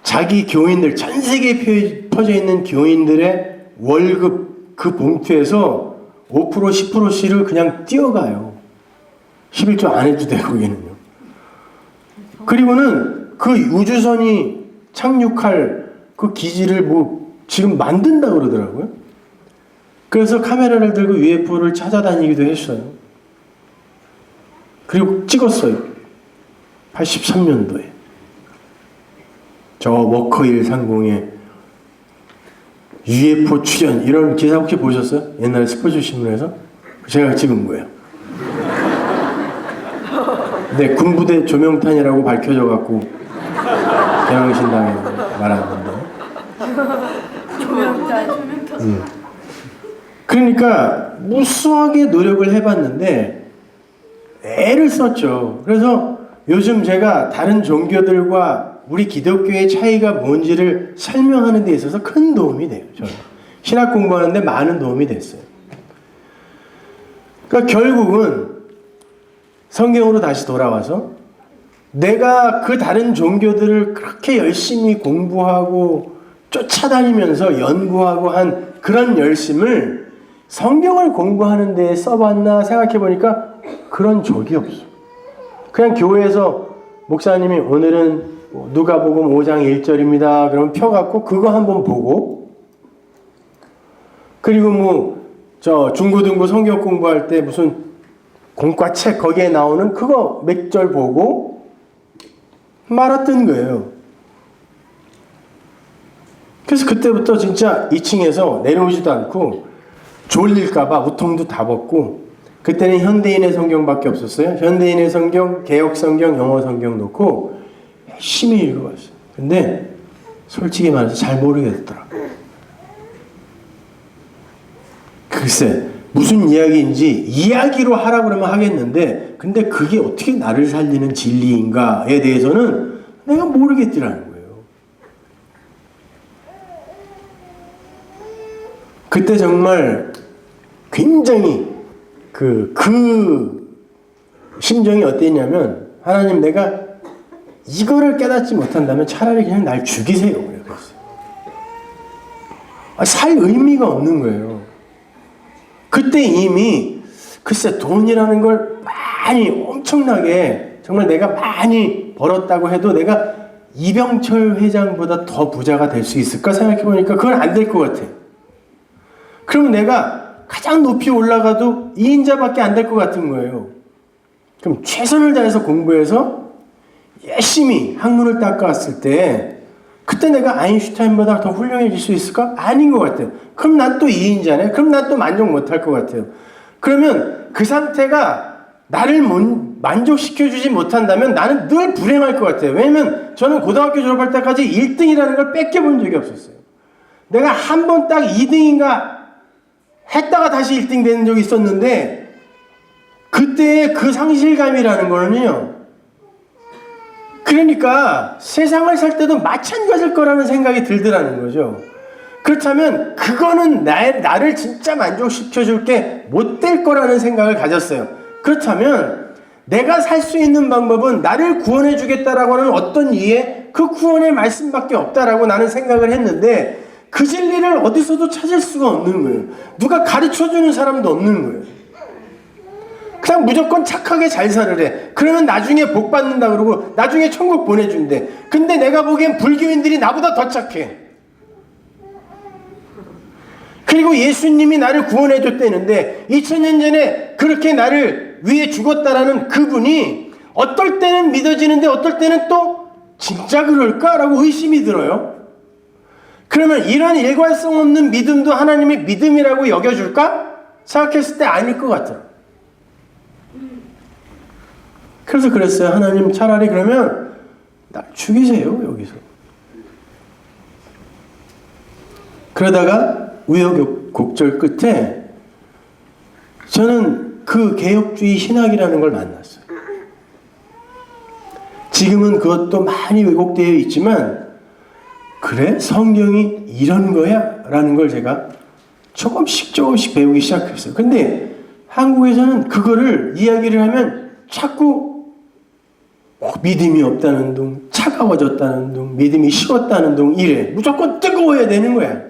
자기 교인들 전 세계에 퍼져 있는 교인들의 월급 그 봉투에서 5% 10%씩을 그냥 띄어가요. 11조 안 해도 돼 거기는요. 그리고는 그 우주선이 착륙할 그 기지를 뭐 지금 만든다 그러더라고요. 그래서 카메라를 들고 UFO를 찾아다니기도 했어요. 그리고 찍었어요. 83년도에. 저 워커 130에 UFO 출현 이런 기사 혹시 보셨어요? 옛날에 스포츠 신문에서? 제가 찍은 거예요. 네, 군부대 조명탄이라고 밝혀져갖고 대왕신당에 말하는데. 조명탄. 그러니까 무수하게 노력을 해봤는데 애를 썼죠. 그래서 요즘 제가 다른 종교들과 우리 기독교의 차이가 뭔지를 설명하는 데 있어서 큰 도움이 돼요. 저는 신학 공부하는 데 많은 도움이 됐어요. 그러니까 결국은 성경으로 다시 돌아와서 내가 그 다른 종교들을 그렇게 열심히 공부하고 쫓아다니면서 연구하고 한 그런 열심을 성경을 공부하는 데 써봤나 생각해 보니까 그런 적이 없어. 그냥 교회에서 목사님이 오늘은 누가복음 5장 1절입니다. 그러면 펴갖고 그거 한번 보고 그리고 뭐 저 중고등부 성경 공부할 때 무슨 공과책 거기에 나오는 그거 몇 절 보고 말았던 거예요. 그래서 그때부터 진짜 2층에서 내려오지도 않고 졸릴까봐 우통도 다 벗고 그때는 현대인의 성경밖에 없었어요. 현대인의 성경, 개역 성경, 영어 성경 놓고 열심히 읽어봤어요. 근데 솔직히 말해서 잘 모르겠더라. 글쎄 무슨 이야기인지 이야기로 하라고 그러면 하겠는데 근데 그게 어떻게 나를 살리는 진리인가에 대해서는 내가 모르겠더라는 거예요. 그때 정말 굉장히 그 심정이 어땠냐면 하나님 내가 이거를 깨닫지 못한다면 차라리 그냥 날 죽이세요. 그랬어요. 살 의미가 없는 거예요. 그때 이미 글쎄 돈이라는 걸 많이 엄청나게 정말 내가 많이 벌었다고 해도 내가 이병철 회장보다 더 부자가 될 수 있을까 생각해 보니까 그건 안 될 것 같아. 그러면 내가 가장 높이 올라가도 2인자밖에 안 될 것 같은 거예요. 그럼 최선을 다해서 공부해서 열심히 학문을 닦아왔을 때 그때 내가 아인슈타인보다 더 훌륭해질 수 있을까? 아닌 것 같아요. 그럼 난 또 2인자네? 그럼 난 또 만족 못할 것 같아요. 그러면 그 상태가 나를 만족시켜주지 못한다면 나는 늘 불행할 것 같아요. 왜냐면 저는 고등학교 졸업할 때까지 1등이라는 걸 뺏겨본 적이 없었어요. 내가 한 번 딱 2등인가 했다가 다시 1등 되는 적이 있었는데 그때의 그 상실감이라는 거는요. 그러니까 세상을 살 때도 마찬가지일 거라는 생각이 들더라는 거죠. 그렇다면 그거는 나를 진짜 만족시켜줄 게 못 될 거라는 생각을 가졌어요. 그렇다면 내가 살 수 있는 방법은 나를 구원해 주겠다라고 하는 어떤 이해 그 구원의 말씀밖에 없다라고 나는 생각을 했는데 그 진리를 어디서도 찾을 수가 없는 거예요. 누가 가르쳐주는 사람도 없는 거예요. 그냥 무조건 착하게 잘 살으래. 그러면 나중에 복 받는다 그러고 나중에 천국 보내준대. 근데 내가 보기엔 불교인들이 나보다 더 착해. 그리고 예수님이 나를 구원해줬다는데 2000년 전에 그렇게 나를 위해 죽었다라는 그분이 어떨 때는 믿어지는데 어떨 때는 또 진짜 그럴까라고 의심이 들어요. 그러면 이런 일관성 없는 믿음도 하나님의 믿음이라고 여겨줄까? 생각했을 때 아닐 것 같아요. 그래서 그랬어요. 하나님 차라리 그러면 날 죽이세요, 여기서. 그러다가 우여곡절 끝에 저는 그 개혁주의 신학이라는 걸 만났어요. 지금은 그것도 많이 왜곡되어 있지만 그래? 성경이 이런 거야? 라는 걸 제가 조금씩 배우기 시작했어요. 근데 한국에서는 그거를 이야기를 하면 자꾸 믿음이 없다는 둥, 차가워졌다는 둥, 믿음이 식었다는 둥 이래. 무조건 뜨거워야 되는 거야.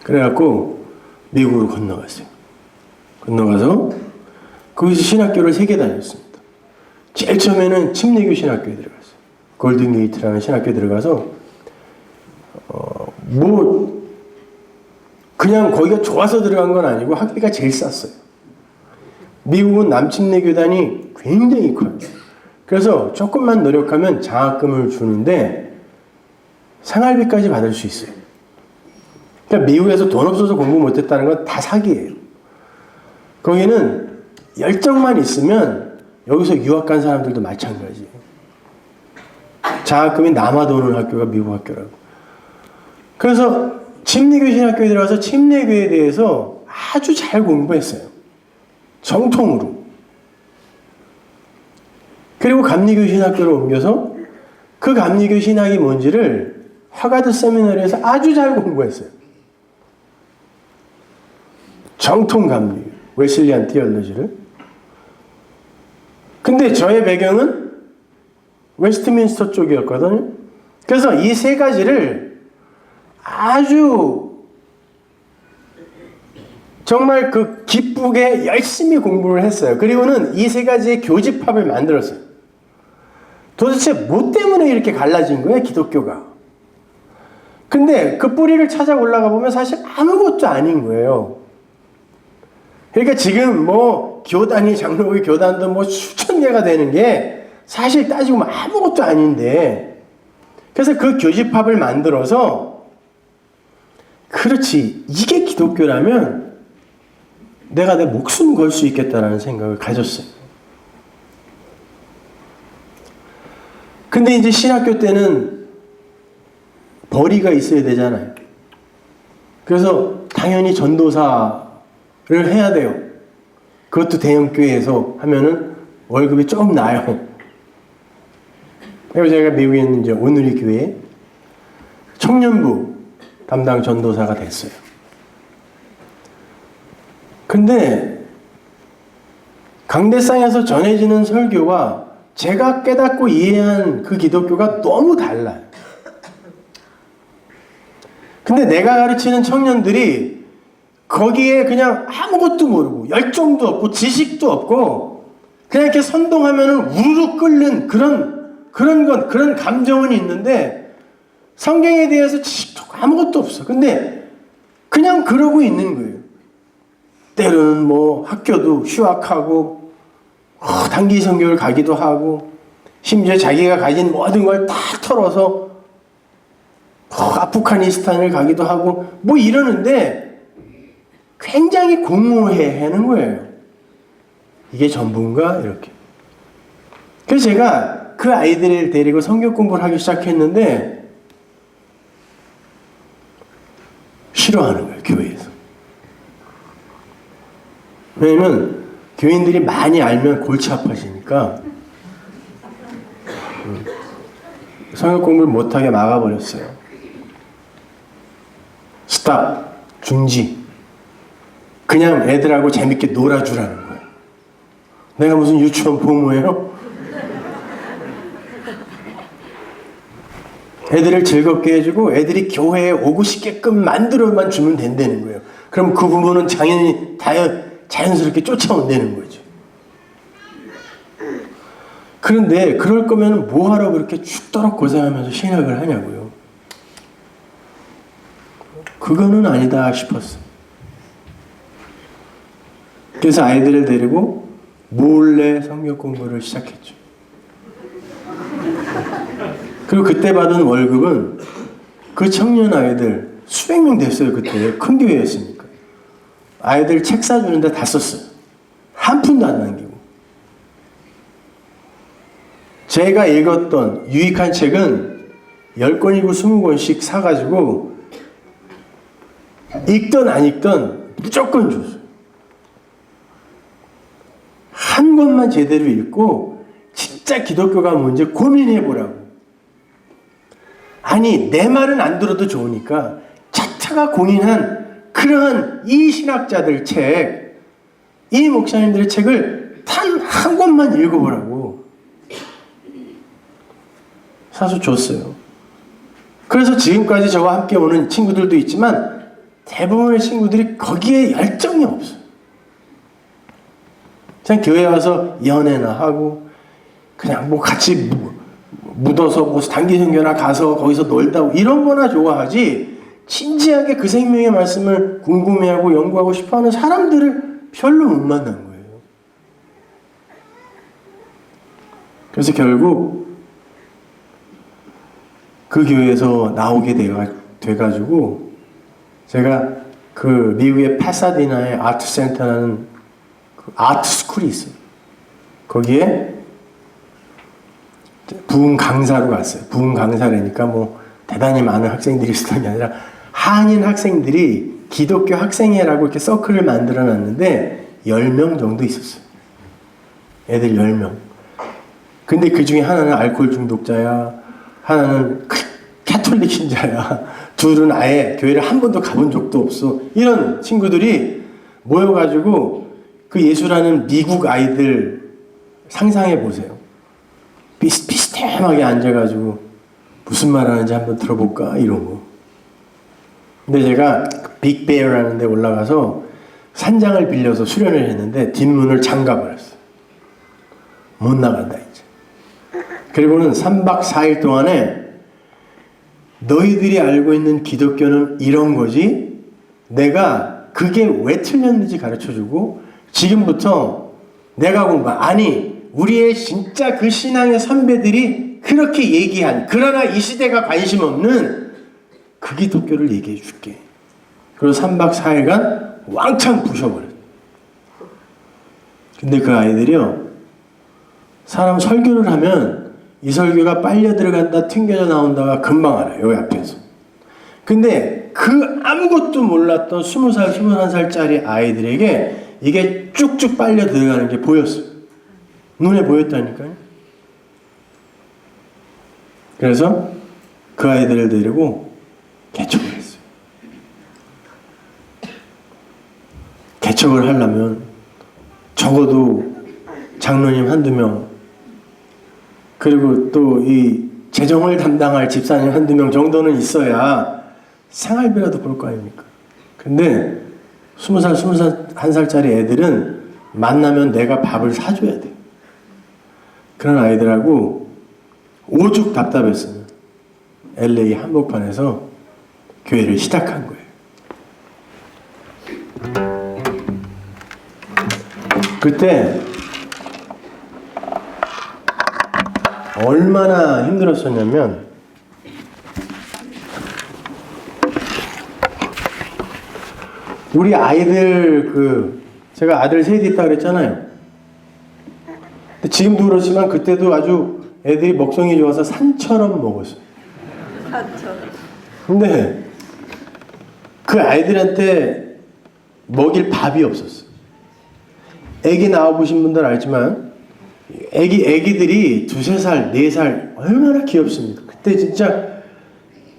그래갖고 미국으로 건너갔어요. 건너가서 거기서 신학교를 3개 다녔습니다. 제일 처음에는 침례교 신학교에 들어갔어요. 골든게이트라는 신학교에 들어가서 그냥 거기가 좋아서 들어간 건 아니고 학비가 제일 쌌어요. 미국은 남침례교단이 굉장히 커요. 그래서 조금만 노력하면 장학금을 주는데 생활비까지 받을 수 있어요. 그러니까 미국에서 돈 없어서 공부 못했다는 건 다 사기예요. 거기는 열정만 있으면 여기서 유학 간 사람들도 마찬가지예요. 장학금이 남아도는 학교가 미국 학교라고. 그래서 침례교 신학교에 들어가서 침례교에 대해서 아주 잘 공부했어요. 정통으로. 그리고 감리교 신학교로 옮겨서 그 감리교 신학이 뭔지를 하가드 세미나리에서 아주 잘 공부했어요. 정통 감리교, 웨슬리안 티올로지를. 근데 저의 배경은 웨스트민스터 쪽이었거든요. 그래서 이 3가지를 아주 정말 그 기쁘게 열심히 공부를 했어요. 그리고는 이 3가지의 교집합을 만들었어요. 도대체 뭐 때문에 이렇게 갈라진 거예요, 기독교가? 근데 그 뿌리를 찾아 올라가 보면 사실 아무것도 아닌 거예요. 그러니까 지금 교단이 장로교 교단도 수천 개가 되는 게 사실 따지고 보면 아무것도 아닌데, 그래서 그 교집합을 만들어서 그렇지, 이게 기독교라면 내가 내 목숨 걸 수 있겠다라는 생각을 가졌어요. 근데 이제 신학교 때는 벌이가 있어야 되잖아요. 그래서 당연히 전도사를 해야 돼요. 그것도 대형교회에서 하면은 월급이 좀 나요. 그래서 제가 미국에 있는 이제 오누리 교회 청년부 담당 전도사가 됐어요. 근데 강대상에서 전해지는 설교와 제가 깨닫고 이해한 그 기독교가 너무 달라요. 근데 내가 가르치는 청년들이 거기에 그냥 아무것도 모르고 열정도 없고 지식도 없고 그냥 이렇게 선동하면은 우르르 끓는 그런 감정은 있는데 성경에 대해서 지식도 아무것도 없어. 근데 그냥 그러고 있는 거예요. 때로는 학교도 휴학하고 단기 선교를 가기도 하고 심지어 자기가 가진 모든 걸 다 털어서 아프가니스탄을 가기도 하고 이러는데 굉장히 공허해하는 거예요. 이게 전부인가? 이렇게. 그래서 제가 그 아이들을 데리고 성경 공부를 하기 시작했는데 싫어하는 거예요, 교회에서. 왜냐면 교인들이 많이 알면 골치 아파지니까 성경 공부를 못하게 막아버렸어요. 스탑, 중지. 그냥 애들하고 재밌게 놀아주라는 거예요. 내가 무슨 유치원 부모예요? 애들을 즐겁게 해주고 애들이 교회에 오고 싶게끔 만들어만 주면 된다는 거예요. 그럼 그 부모는 당연히 자연스럽게 쫓아온다는 거죠. 그런데 그럴 거면 뭐하러 그렇게 죽도록 고생하면서 신학을 하냐고요. 그거는 아니다 싶었어요. 그래서 아이들을 데리고 몰래 성경 공부를 시작했죠. 그리고 그때 받은 월급은 그 청년 아이들 수백 명 됐어요. 그때 큰 교회였으니까. 아이들 책 사주는데 다 썼어요. 한 푼도 안 남기고. 제가 읽었던 유익한 책은 10권이고 20권씩 사가지고 읽던 안 읽던 무조건 줬어요. 한 권만 제대로 읽고 진짜 기독교가 뭔지 고민해보라고. 아니 내 말은 안 들어도 좋으니까 차차가 공인한 그러한 이 신학자들 책, 이 목사님들의 책을 단 한 권만 읽어보라고 사서 줬어요. 그래서 지금까지 저와 함께 오는 친구들도 있지만 대부분의 친구들이 거기에 열정이 없어요. 그냥 교회 와서 연애나 하고 그냥 뭐 같이 묻어서 뭐 단기 선교나 가서 거기서 놀다 이런 거나 좋아하지 진지하게 그 생명의 말씀을 궁금해하고 연구하고 싶어하는 사람들을 별로 못 만난 거예요. 그래서 결국 그 교회에서 나오게 돼가지고 제가 그 미국의 파사디나의 아트센터라는 그 아트 스쿨이 있어요. 거기에 부흥 강사로 갔어요. 부흥 강사라니까 뭐 대단히 많은 학생들이 있었던 게 아니라 한인 학생들이 기독교 학생회라고 이렇게 서클을 만들어 놨는데 10명 정도 있었어요. 애들 10명. 근데 그 중에 하나는 알코올 중독자야, 하나는 캐톨릭 신자야, 둘은 아예 교회를 한 번도 가본 적도 없어. 이런 친구들이 모여가지고 그 예수라는 미국 아이들 상상해 보세요. 비슷비슷하게 앉아가지고 무슨 말 하는지 한번 들어볼까 이런 거. 근데 제가 빅베어라는 데 올라가서 산장을 빌려서 수련을 했는데 뒷문을 잠가버렸어요. 못 나간다 이제. 그리고는 3박 4일 동안에 너희들이 알고 있는 기독교는 이런 거지, 내가 그게 왜 틀렸는지 가르쳐주고 지금부터 내가 공부한, 아니 우리의 진짜 그 신앙의 선배들이 그렇게 얘기한, 그러나 이 시대가 관심 없는 그 기독교를 얘기해 줄게. 그리고 3박 4일간 왕창 부셔버렸어요. 근데 그 아이들이요, 사람 설교를 하면 이 설교가 빨려 들어간다 튕겨져 나온다가 금방 알아요. 여기 앞에서. 근데 그 아무것도 몰랐던 20살, 21살짜리 아이들에게 이게 쭉쭉 빨려 들어가는 게 보였어요. 눈에 보였다니까요. 그래서 그 아이들을 데리고 개척을 했어요. 개척을 하려면 적어도 장로님 한두 명, 그리고 또 이 재정을 담당할 집사님 한두 명 정도는 있어야 생활비라도 볼 거 아닙니까? 근데 20살, 21살짜리 애들은 만나면 내가 밥을 사줘야 돼. 그런 아이들하고 오죽 답답했으면 LA 한복판에서 교회를 시작한 거예요. 그때 얼마나 힘들었었냐면, 우리 아이들 제가 아들 셋이 있다고 그랬잖아요. 근데 지금도 그렇지만 그때도 아주 애들이 먹성이 좋아서 산처럼 먹었어요. 근데 그 아이들한테 먹일 밥이 없었어요. 애기 낳아보신 분들 알지만 애기들이 2-3살, 4살 얼마나 귀엽습니까? 그때 진짜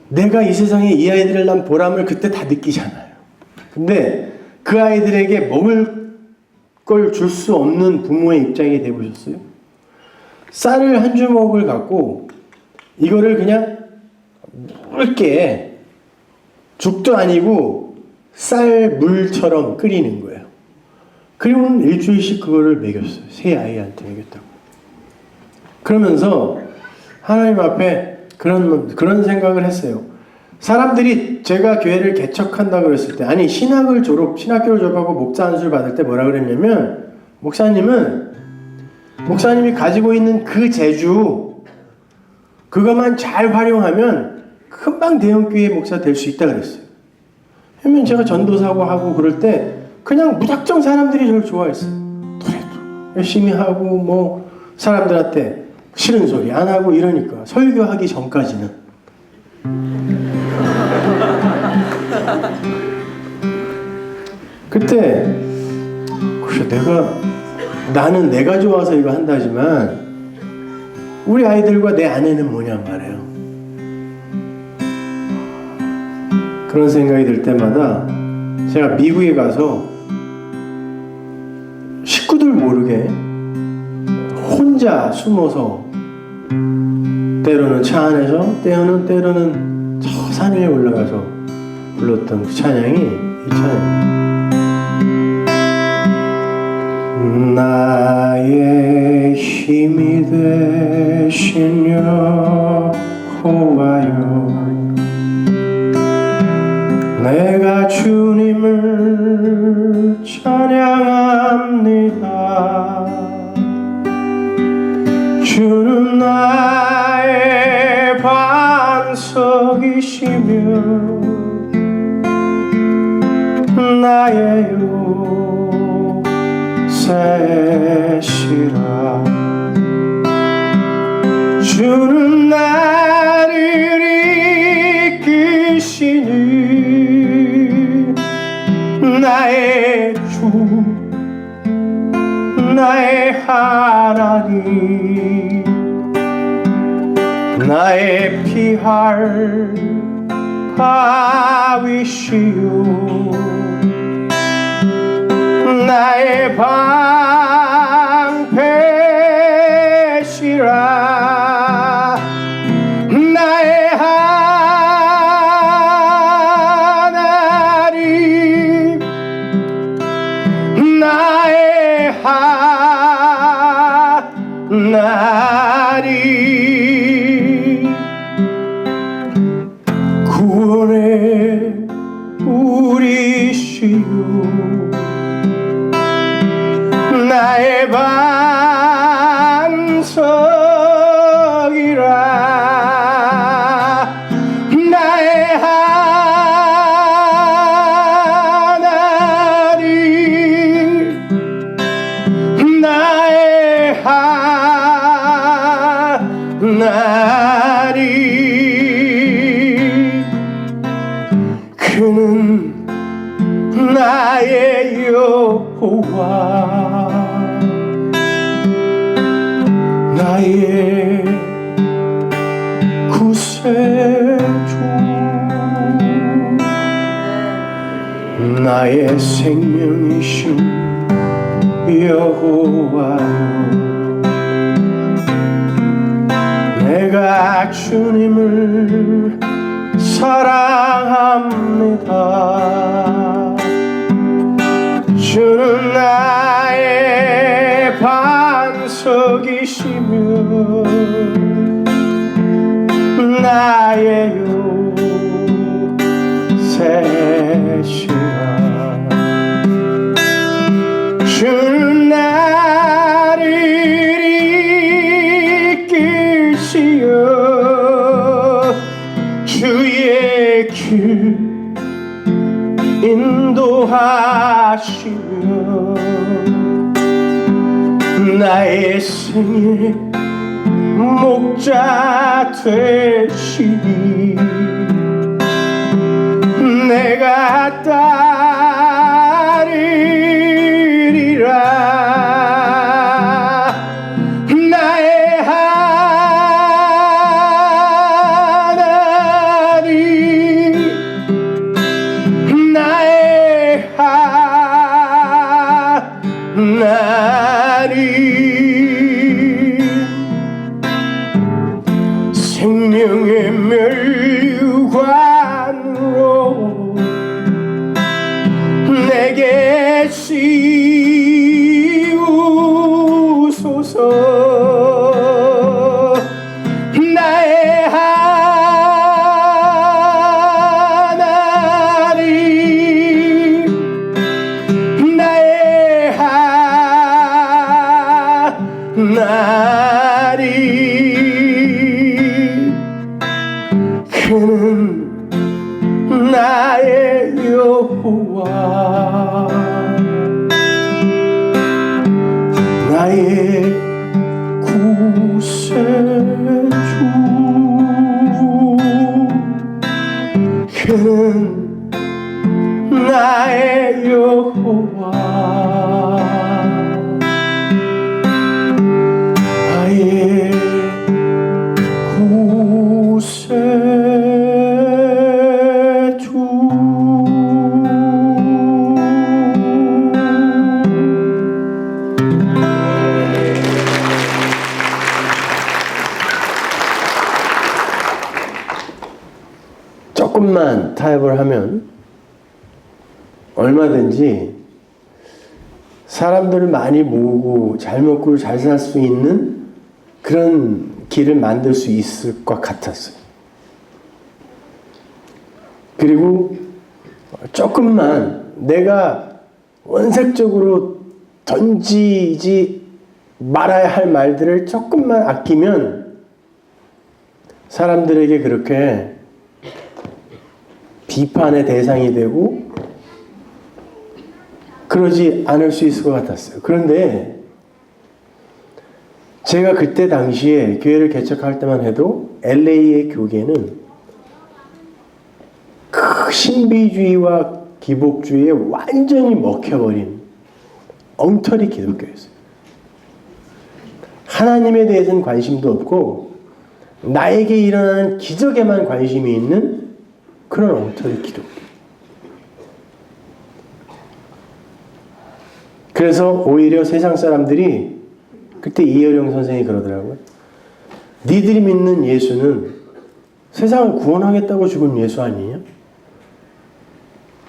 내가 이 세상에 이 아이들을 낳은 보람을 그때 다 느끼잖아요. 근데 그 아이들에게 먹을 걸 줄 수 없는 부모의 입장이 돼보셨어요? 쌀을 한 주먹을 갖고 이거를 그냥 묽게 죽도 아니고 쌀 물처럼 끓이는 거예요. 그리고는 일주일씩 그거를 먹였어요. 새 아이한테 먹였다고. 그러면서 하나님 앞에 그런 생각을 했어요. 사람들이 제가 교회를 개척한다고 그랬을 때, 아니 신학교를 졸업하고 목사 안수를 받을 때 뭐라 그랬냐면, 목사님이 가지고 있는 그 재주, 그것만 잘 활용하면 금방 대형교회 목사 될 수 있다 그랬어요. 왜냐면 제가 전도사고 하고 그럴 때 그냥 무작정 사람들이 저를 좋아했어요. 노래도 열심히 하고 뭐 사람들한테 싫은 소리 안 하고 이러니까, 설교하기 전까지는. 그때 그래서 나는 내가 좋아서 이거 한다지만 우리 아이들과 내 아내는 뭐냔 말이에요. 그런 생각이 들 때마다 제가 미국에 가서 식구들 모르게 혼자 숨어서 때로는 차 안에서 때로는 저 산 위에 올라가서 불렀던 그 찬양이 이 찬양입니다. 나의 힘이 되신 여호와여, 내가 주님을 찬양합니다. 주는 나의 반석이시며 나의 요새시라. 주는 나를 이끄시니 나의 주, 나의 하나님, 나의 피할 바위시요, 나의 방패시라. 나의 하나님, 나의 하나님, 구원의 우리시요, 나의 반석이라. 나의 하나님, 나의 하나님, 그는 나의 여호와, 나의 구세주, 나의 생명이신 여호와여, 내가 주님을 사랑합니다. 주는 나의 반석이시며 나의 요새시라. 주는 나를 이끄시어 주의 길 인도하시며 나의 생의 목자 되시니 내가 따르리라. 나의 하나님, 나의 하나님, 생명의 멸 나의 여호와 나의 구세주 그는 나의 여호와 나의 구세주 조금만 타협을 하면 얼마든지 사람들을 많이 모으고 잘 먹고 잘 살 수 있는 그런 길을 만들 수 있을 것 같았어요. 그리고 조금만 내가 원색적으로 던지지 말아야 할 말들을 조금만 아끼면 사람들에게 그렇게 비판의 대상이 되고 그러지 않을 수 있을 것 같았어요. 그런데 제가 그때 당시에 교회를 개척할 때만 해도 LA의 교계는 그 신비주의와 기복주의에 완전히 먹혀버린 엉터리 기독교였어요. 하나님에 대해서는 관심도 없고 나에게 일어나는 기적에만 관심이 있는 그런 엉터리 기독교. 그래서 오히려 세상 사람들이 그때 이혜령 선생이 그러더라고요. 니들이 믿는 예수는 세상을 구원하겠다고 죽은 예수 아니냐?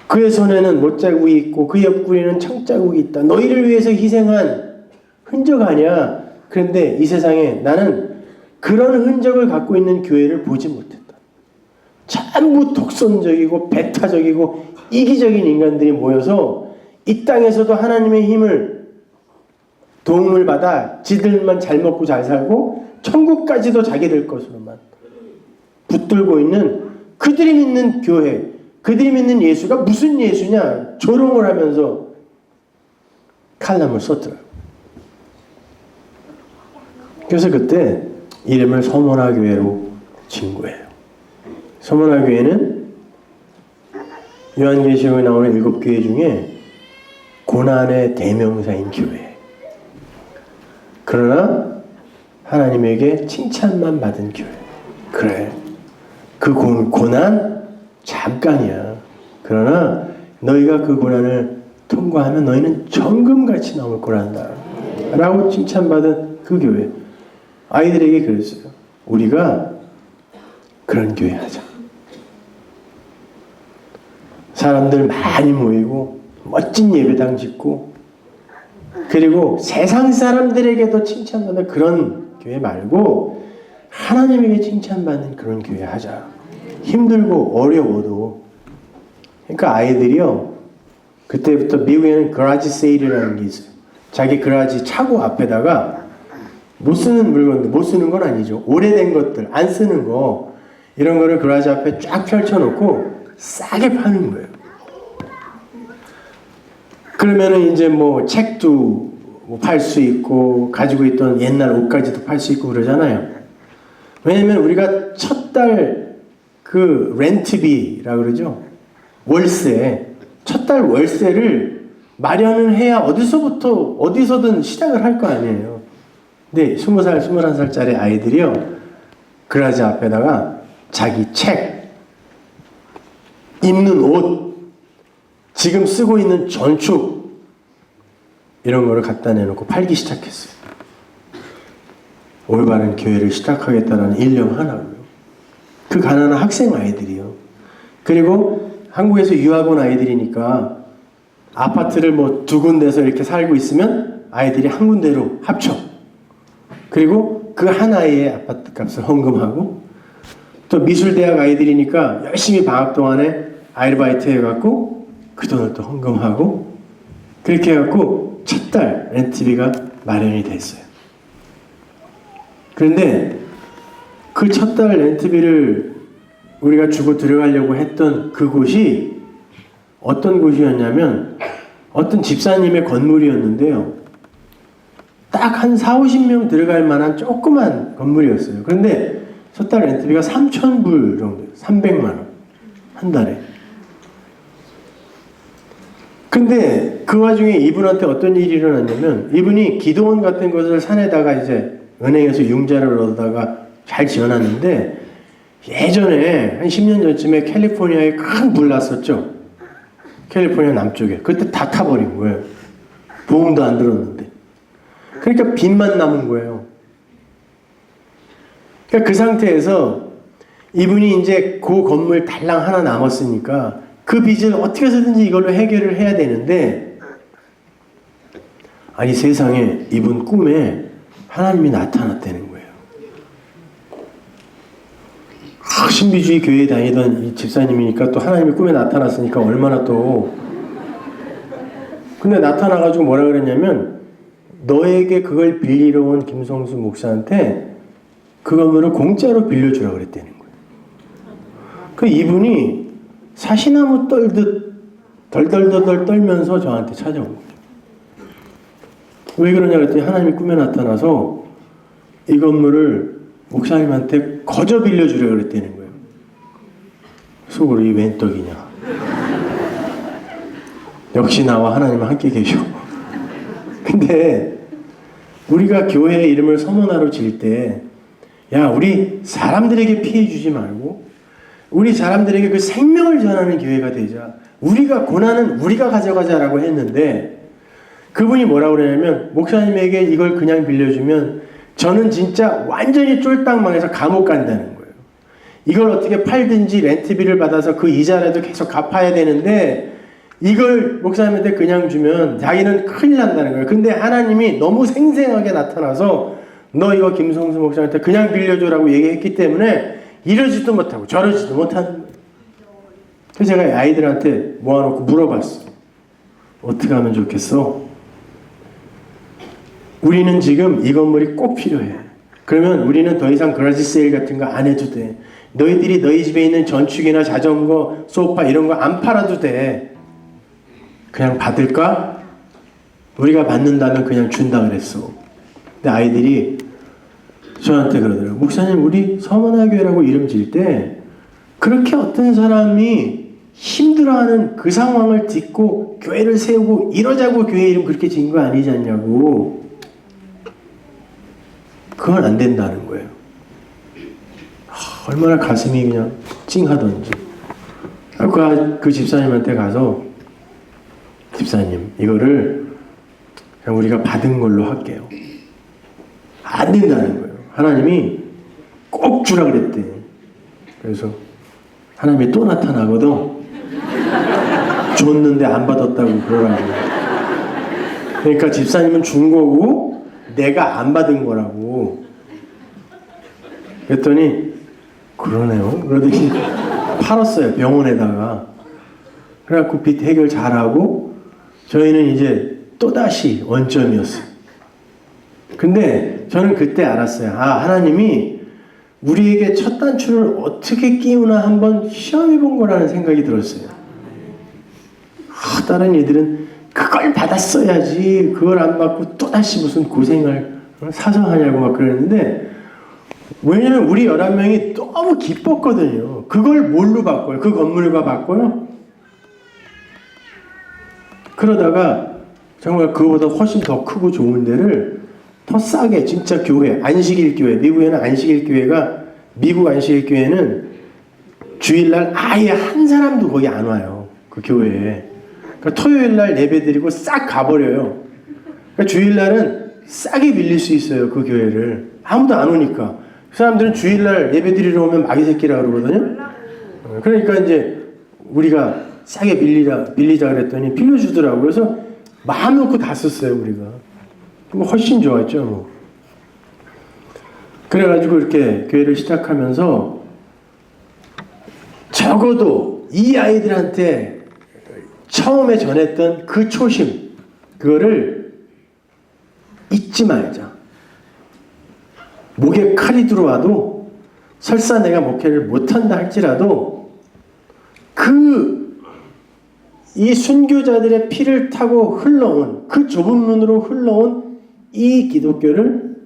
그의 손에는 못자국이 있고 그 옆구리에는 창자국이 있다. 너희를 위해서 희생한 흔적 아니야. 그런데 이 세상에 나는 그런 흔적을 갖고 있는 교회를 보지 못했다. 전부 독선적이고 배타적이고 이기적인 인간들이 모여서 이 땅에서도 하나님의 힘을 도움을 받아 지들만 잘 먹고 잘 살고 천국까지도 자기들 것으로만 붙들고 있는 그들이 믿는 교회, 그들이 믿는 예수가 무슨 예수냐 조롱을 하면서 칼럼을 썼더라고요. 그래서 그때 이름을 서문화 교회로 지은 거예요. 서문화 교회는 요한계시록에 나오는 7교회 중에 고난의 대명사인 교회. 그러나 하나님에게 칭찬만 받은 교회. 그래. 그 고난 잠깐이야. 그러나 너희가 그 고난을 통과하면 너희는 정금같이 나올 거란다. 라고 칭찬받은 그 교회. 아이들에게 그랬어요. 우리가 그런 교회 하자. 사람들 많이 모이고 멋진 예배당 짓고 그리고 세상 사람들에게도 칭찬받는 그런 교회 말고 하나님에게 칭찬받는 그런 교회 하자. 힘들고 어려워도. 그러니까 아이들이요. 그때부터 미국에는 그라지 세일이라는 게 있어요. 자기 그라지 차고 앞에다가 못 쓰는 물건들, 못 쓰는 건 아니죠. 오래된 것들, 안 쓰는 거 이런 거를 그라지 앞에 쫙 펼쳐놓고 싸게 파는 거예요. 그러면은 이제 뭐 책도 팔 수 있고 가지고 있던 옛날 옷까지도 팔 수 있고 그러잖아요. 왜냐면 우리가 첫 달 그 렌트비라 그러죠. 월세. 첫 달 월세를 마련을 해야 어디서든 시작을 할 거 아니에요. 근데 20살, 21살짜리 아이들이요. 그라지 앞에다가 자기 책, 입는 옷, 지금 쓰고 있는 전축 이런 거를 갖다 내놓고 팔기 시작했어요. 올바른 교회를 시작하겠다는 일념 하나고요. 그 가난한 학생 아이들이요. 그리고 한국에서 유학 온 아이들이니까 아파트를 뭐 2군데서 이렇게 살고 있으면 아이들이 한 군데로 합쳐. 그리고 그 한 아이의 아파트 값을 헌금하고 또 미술대학 아이들이니까 열심히 방학 동안에 아르바이트 해갖고 그 돈을 또 헌금하고 그렇게 해갖고 첫 달 렌트비가 마련이 됐어요. 그런데 그 첫 달 렌트비를 우리가 주고 들어가려고 했던 그곳이 어떤 곳이었냐면 어떤 집사님의 건물이었는데요. 딱 한 4, 50명 들어갈 만한 조그만 건물이었어요. 그런데 첫 달 렌트비가 3,000불 정도, 300만 원 한 달에. 근데 그 와중에 이분한테 어떤 일이 일어났냐면 이분이 기도원 같은 것을 산에다가 이제 은행에서 융자를 얻다가 잘 지어놨는데 예전에 한 10년 전쯤에 캘리포니아에 큰 불 났었죠. 캘리포니아 남쪽에. 그때 다 타버린 거예요. 보험도 안 들었는데. 그러니까 빚만 남은 거예요. 그러니까 그 상태에서 이분이 이제 그 건물 달랑 하나 남았으니까 그 빚을 어떻게 해서든지 이걸로 해결을 해야 되는데 아니 세상에 이분 꿈에 하나님이 나타났다는 거예요. 신비주의 교회에 다니던 이 집사님이니까 또 하나님이 꿈에 나타났으니까 얼마나 또 근데 나타나가지고 뭐라 그랬냐면 너에게 그걸 빌리러 온 김성수 목사한테 그 건물을 공짜로 빌려주라고 그랬다는 거예요. 그 이분이 사시나무 떨듯 덜덜덜덜 떨면서 저한테 찾아온 거예요. 왜 그러냐 그랬더니 하나님이 꿈에 나타나서 이 건물을 목사님한테 거저 빌려주려고 그랬다는 거예요. 속으로 이 웬 떡이냐. 역시 나와 하나님은 함께 계셔. 근데 우리가 교회의 이름을 서문화로 질 때 야 우리 사람들에게 피해 주지 말고 우리 사람들에게 그 생명을 전하는 교회가 되자. 우리가 고난은 우리가 가져가자라고 했는데 그분이 뭐라고 그러냐면 목사님에게 이걸 그냥 빌려주면 저는 진짜 완전히 쫄딱 망해서 감옥 간다는 거예요. 이걸 어떻게 팔든지 렌트비를 받아서 그 이자라도 계속 갚아야 되는데 이걸 목사님한테 그냥 주면 자기는 큰일 난다는 거예요. 근데 하나님이 너무 생생하게 나타나서 너 이거 김성수 목사한테 그냥 빌려줘라고 얘기했기 때문에 이러지도 못하고 저러지도 못하는 거예요. 그래서 제가 아이들한테 모아놓고 물어봤어. 어떻게 하면 좋겠어? 우리는 지금 이 건물이 꼭 필요해. 그러면 우리는 더 이상 그라지 세일 같은 거 안 해도 돼. 너희들이 너희 집에 있는 전축이나 자전거, 소파 이런 거 안 팔아도 돼. 그냥 받을까? 우리가 받는다면 그냥 준다 그랬어. 근데 아이들이 저한테 그러더라고요. 목사님 우리 서문화교회라고 이름 지을 때 그렇게 어떤 사람이 힘들어하는 그 상황을 딛고 교회를 세우고 이러자고 교회 이름 그렇게 지은 거 아니지 않냐고. 그건 안 된다는 거예요. 얼마나 가슴이 그냥 찡하던지. 그 집사님한테 가서 집사님 이거를 그냥 우리가 받은 걸로 할게요. 안 된다는 거예요. 하나님이 꼭 주라 그랬대. 그래서 하나님이 또 나타나거든. 줬는데 안 받았다고 그러라고. 그러니까 집사님은 준 거고 내가 안 받은 거라고. 그랬더니 그러네요. 그러더니 팔았어요. 병원에다가. 그래갖고 빚 해결 잘하고 저희는 이제 또다시 원점이었어요. 근데 저는 그때 알았어요. 아, 하나님이 우리에게 첫 단추를 어떻게 끼우나 한번 시험해 본 거라는 생각이 들었어요. 다른 이들은 그걸 받았어야지 그걸 안 받고 또다시 무슨 고생을 사서 하냐고 막 그랬는데 왜냐면 우리 11명이 너무 기뻤거든요. 그걸 뭘로 바꿔요? 그 건물과 바꿔요? 그러다가 정말 그거보다 훨씬 더 크고 좋은 데를 더 싸게 진짜 교회, 안식일 교회, 미국에는 안식일 교회가 미국 안식일 교회는 주일날 아예 한 사람도 거기 안 와요. 그 교회에. 그러니까 토요일날 예배드리고 싹 가버려요. 그러니까 주일날은 싸게 빌릴 수 있어요. 그 교회를. 아무도 안 오니까. 그 사람들은 주일날 예배드리러 오면 마귀 새끼라 그러거든요. 그러니까 이제 우리가 싸게 빌리자 그랬더니 빌려주더라고요. 그래서 마음 놓고 다 썼어요. 우리가. 뭐 훨씬 좋았죠. 뭐. 그래가지고 이렇게 교회를 시작하면서 적어도 이 아이들한테 처음에 전했던 그 초심 그거를 잊지 말자. 목에 칼이 들어와도 설사 내가 목회를 못한다 할지라도 이 순교자들의 피를 타고 흘러온 그 좁은 문으로 흘러온 이 기독교를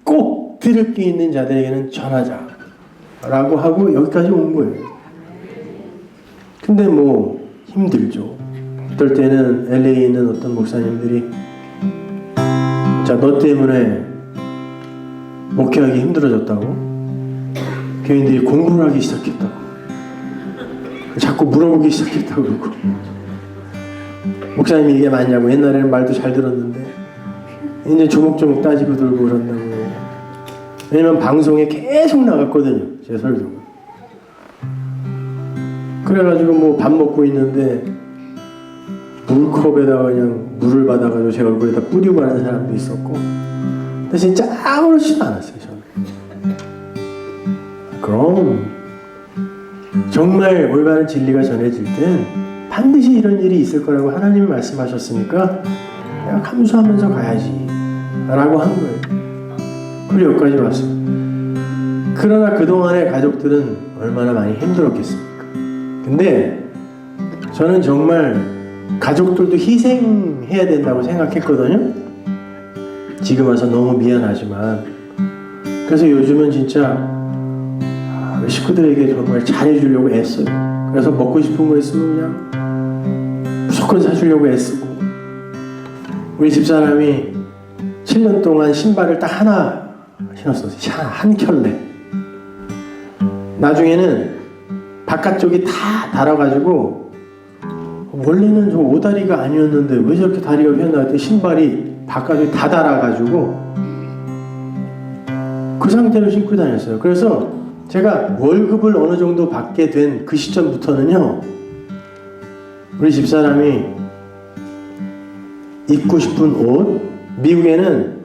꼭 들을 게 있는 자들에게는 전하자라고 하고 여기까지 온 거예요. 근데 뭐 힘들죠. 어떨 때는 LA에 있는 어떤 목사님들이 자, 너 때문에 목회하기 힘들어졌다고? 교인들이 공부를 하기 시작했다고. 자꾸 물어보기 시작했다고 그러고. 목사님이 이게 맞냐고. 옛날에는 말도 잘 들었는데 이제 조목조목 따지고 들고 그런다고. 왜냐면 방송에 계속 나갔거든요. 제 설교가. 그래가지고 뭐 밥 먹고 있는데 물컵에다가 그냥 물을 받아가지고 제 얼굴에다 뿌리고 하는 사람도 있었고. 근데 진짜 아무렇지도 않았어요. 저는. 그럼 정말 올바른 진리가 전해질 땐 반드시 이런 일이 있을 거라고 하나님이 말씀하셨으니까 내가 감수하면서 가야지 라고 한 거예요. 그리고 여기까지 왔어요. 그러나 그동안의 가족들은 얼마나 많이 힘들었겠습니까? 근데 저는 정말 가족들도 희생해야 된다고 생각했거든요. 지금 와서 너무 미안하지만. 그래서 요즘은 진짜 식구들에게 정말 잘해주려고 애써요. 그래서 먹고 싶은 거 있으면 그냥 무조건 사주려고 애쓰고. 우리 집사람이 7년 동안 신발을 딱 하나 신었어요. 한 켤레. 나중에는 바깥쪽이 다 달아가지고 원래는 저 오다리가 아니었는데 왜 저렇게 다리가 휘었나 했더니 신발이 바깥쪽이 다 달아가지고 그 상태로 신고 다녔어요. 그래서 제가 월급을 어느 정도 받게 된 그 시점부터는요, 우리 집사람이 입고 싶은 옷, 미국에는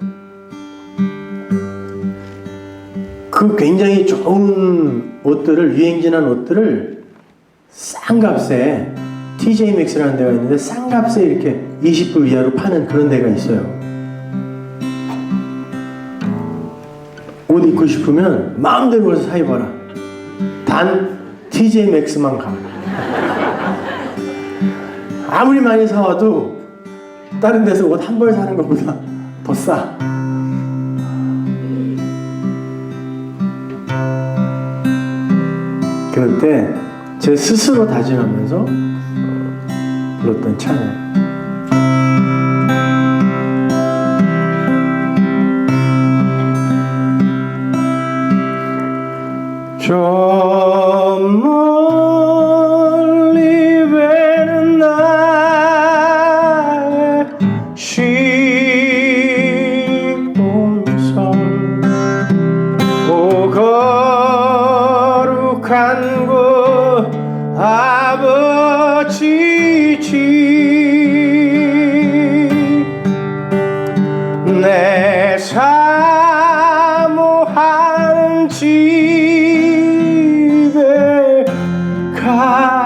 그 굉장히 좋은 옷들을, 유행진한 옷들을 싼 값에, TJ Maxx라는 데가 있는데 싼 값에 이렇게 20불 이하로 파는 그런 데가 있어요. 옷 입고 싶으면 마음대로 가서 사 입어라. 단 TJ Maxx만 가. 아무리 많이 사와도 다른 데서 옷 한 벌 사는 것보다 더 싸. 그럴 때 제 스스로 다짐하면서 불렀던 찬양. 저 멀리 외는 나의 시온성, 오 거룩한 곳 아버지 집, 내 사모하는 집에 가고자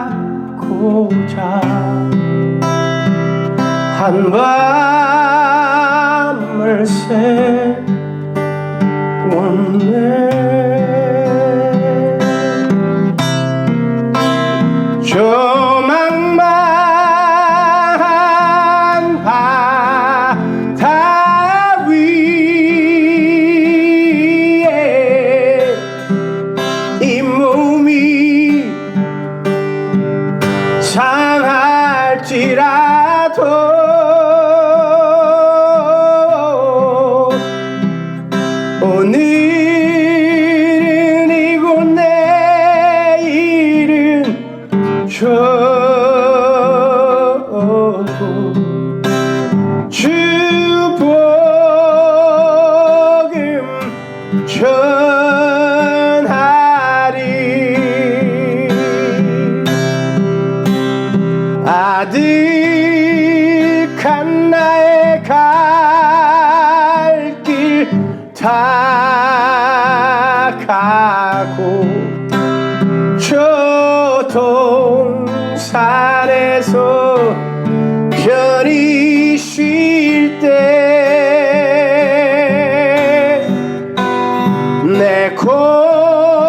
한밤을 새웠네. 조망만 바다 위에 이 몸이 상할지라도 오늘은 이고 내일은 저도 주 복음 전하리. 아득한 나의 갈 길 다 가고 저 동산에서 편히 쉴 때 내 고향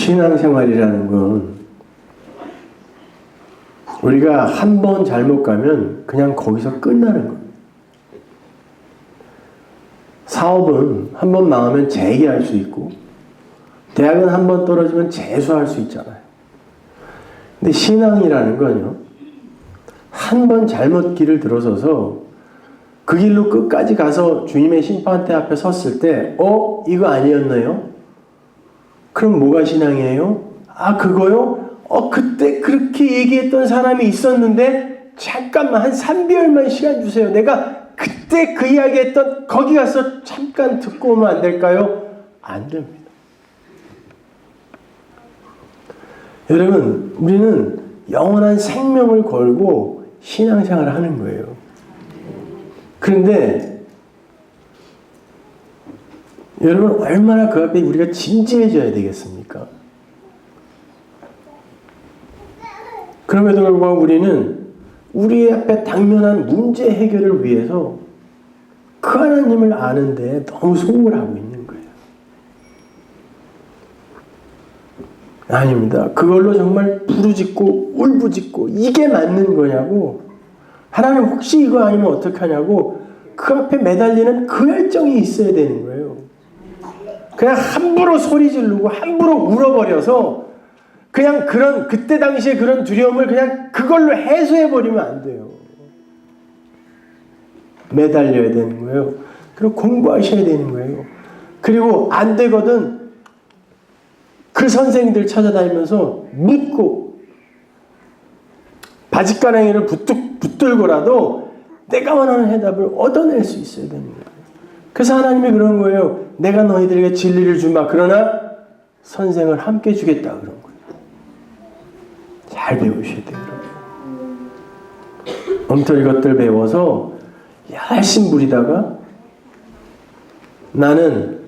신앙생활이라는 건 우리가 한 번 잘못 가면 그냥 거기서 끝나는 거예요. 사업은 한 번 망하면 재기할 수 있고, 대학은 한 번 떨어지면 재수할 수 있잖아요. 근데 신앙이라는 건요, 한 번 잘못 길을 들어서서 그 길로 끝까지 가서 주님의 심판대 앞에 섰을 때 이거 아니었나요? 그럼 뭐가 신앙이에요? 그거요? 그때 그렇게 얘기했던 사람이 있었는데 잠깐만 한 3개월만 시간 주세요. 내가 그때 그 이야기했던 거기 가서 잠깐 듣고 오면 안 될까요? 안 됩니다. 여러분, 우리는 영원한 생명을 걸고 신앙생활을 하는 거예요. 그런데 여러분, 얼마나 그 앞에 우리가 진지해져야 되겠습니까? 그럼에도 불구하고 우리는 우리 앞에 당면한 문제 해결을 위해서 그 하나님을 아는데 너무 소홀하고 있는 거예요. 아닙니다. 그걸로 정말 부르짖고 울부짖고 이게 맞는 거냐고, 하나님 혹시 이거 아니면 어떡하냐고 그 앞에 매달리는 그 열정이 있어야 되는 거예요. 그냥 함부로 소리 지르고 함부로 울어버려서 그냥 그때 당시에 그런 두려움을 그냥 그걸로 해소해버리면 안 돼요. 매달려야 되는 거예요. 그리고 공부하셔야 되는 거예요. 그리고 안 되거든 그 선생님들 찾아다니면서 묻고 바짓가랑이를 붙들고라도 내가 원하는 해답을 얻어낼 수 있어야 되는 거예요. 그래서 하나님이 그런 거예요. 내가 너희들에게 진리를 주마. 그러나 선생을 함께 주겠다. 그런 거예요. 잘 배우셔야 돼요. 엉터리 것들 배워서 열심히 부리다가 나는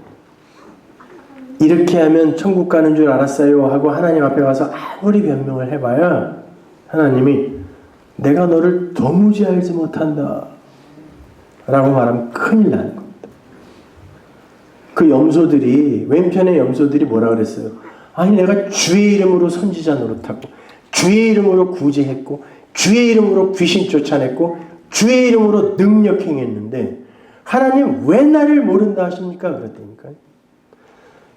이렇게 하면 천국 가는 줄 알았어요 하고 하나님 앞에 가서 아무리 변명을 해봐야 하나님이 내가 너를 도무지 알지 못한다 라고 말하면 큰일 나는 겁니다. 그 염소들이, 왼편의 염소들이 뭐라 그랬어요? 아니 내가 주의 이름으로 선지자 노릇하고 주의 이름으로 구제했고 주의 이름으로 귀신 쫓아냈고 주의 이름으로 능력 행했는데 하나님 왜 나를 모른다 하십니까? 그랬다니까요.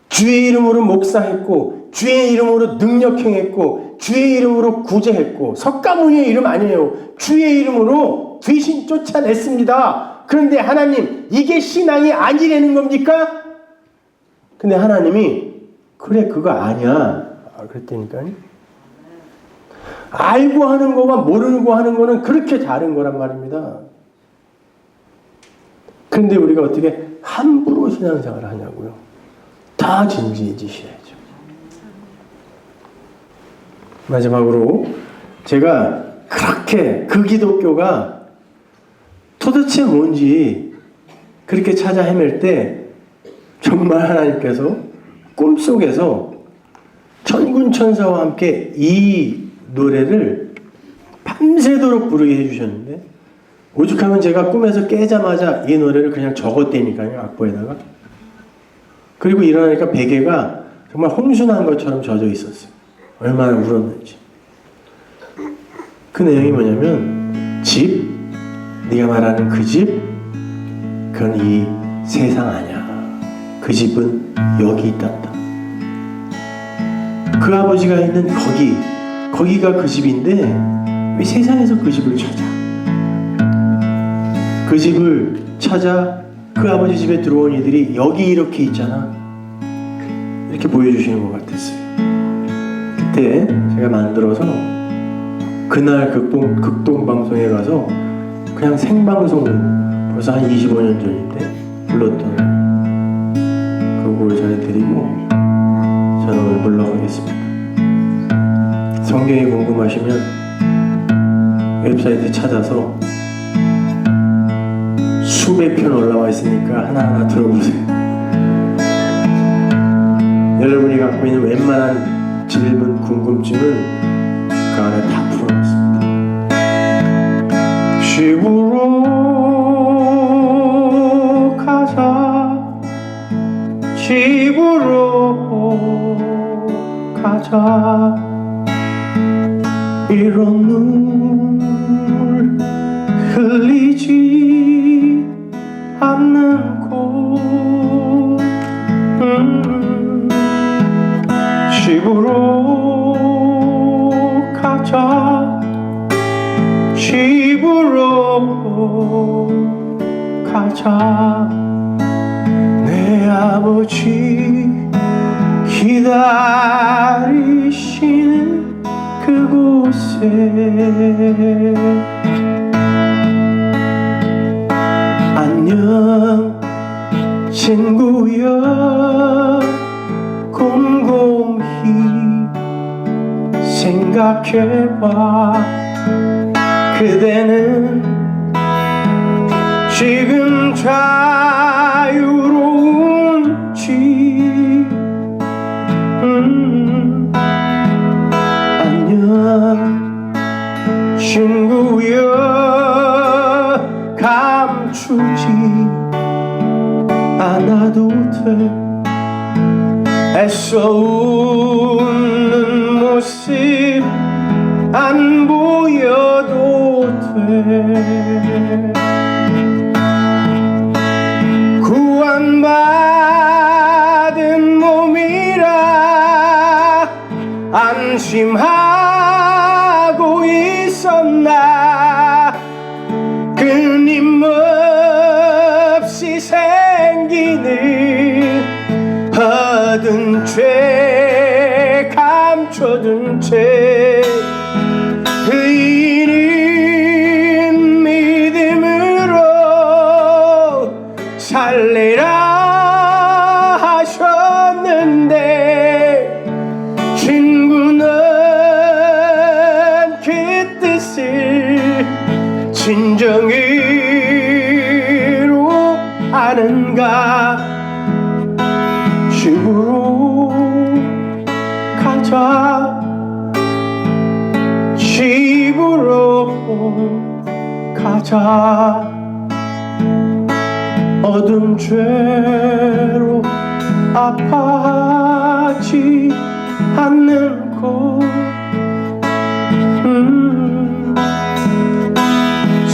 주의 이름으로 목사했고 주의 이름으로 능력 행했고 주의 이름으로 구제했고 석가모니의 이름 아니에요. 주의 이름으로 귀신 쫓아냈습니다. 그런데 하나님 이게 신앙이 아니라는 겁니까? 근데 하나님이 그래 그거 아니야 그랬다니까요. 알고 하는 거와 모르고 하는 거는 그렇게 다른 거란 말입니다. 그런데 우리가 어떻게 함부로 신앙생활을 하냐고요. 다 진지해지셔야죠. 마지막으로 제가 그렇게 그 기독교가 도대체 뭔지 그렇게 찾아 헤맬 때 정말 하나님께서 꿈속에서 천군천사와 함께 이 노래를 밤새도록 부르게 해주셨는데 오죽하면 제가 꿈에서 깨자마자 이 노래를 그냥 적었다니까요. 악보에다가. 그리고 일어나니까 베개가 정말 홍수난 것처럼 젖어 있었어요. 얼마나 울었는지. 그 내용이 뭐냐면 집, 네가 말하는 그 집, 그건 이 세상 아니야. 그 집은 여기 있단다. 그 아버지가 있는 거기가 그 집인데 왜 세상에서 그 집을 찾아? 그 집을 찾아 그 아버지 집에 들어온 이들이 여기 이렇게 있잖아. 이렇게 보여주시는 것 같았어요. 그때 제가 만들어서 그날 극동방송에 가서 그냥 생방송 벌써 한 25년 전인데 불렀던 그 곡을 전해드리고 저는 오늘 물러가겠습니다. 성경이 궁금하시면 웹사이트 찾아서 수백 편 올라와 있으니까 하나하나 들어보세요. 여러분이 갖고 있는 웬만한 질문, 궁금증은 그 안에 다 풀어놨습니다. 집으로 가자, 집으로 이런 눈물 흘리지 않는 곳 집으로 가자 집으로 가자 내 아버지 기다리시는 그곳에 안녕 친구여 곰곰이 생각해봐 그대는 지금 자유로운지 안녕 친구여 감추지 않아도 돼 애써 웃는 모습 안 보여도 돼 구원받은 몸이라 안심하고 있었나 끊임없이 생기는 얻은 죄 감춰둔 죄 의인은 믿음으로 살리라 하셨는데 친구는 그 뜻을 진정으로 아는가 집으로 가자 집으로 가자 얻은 죄로 아파하지 않는 곳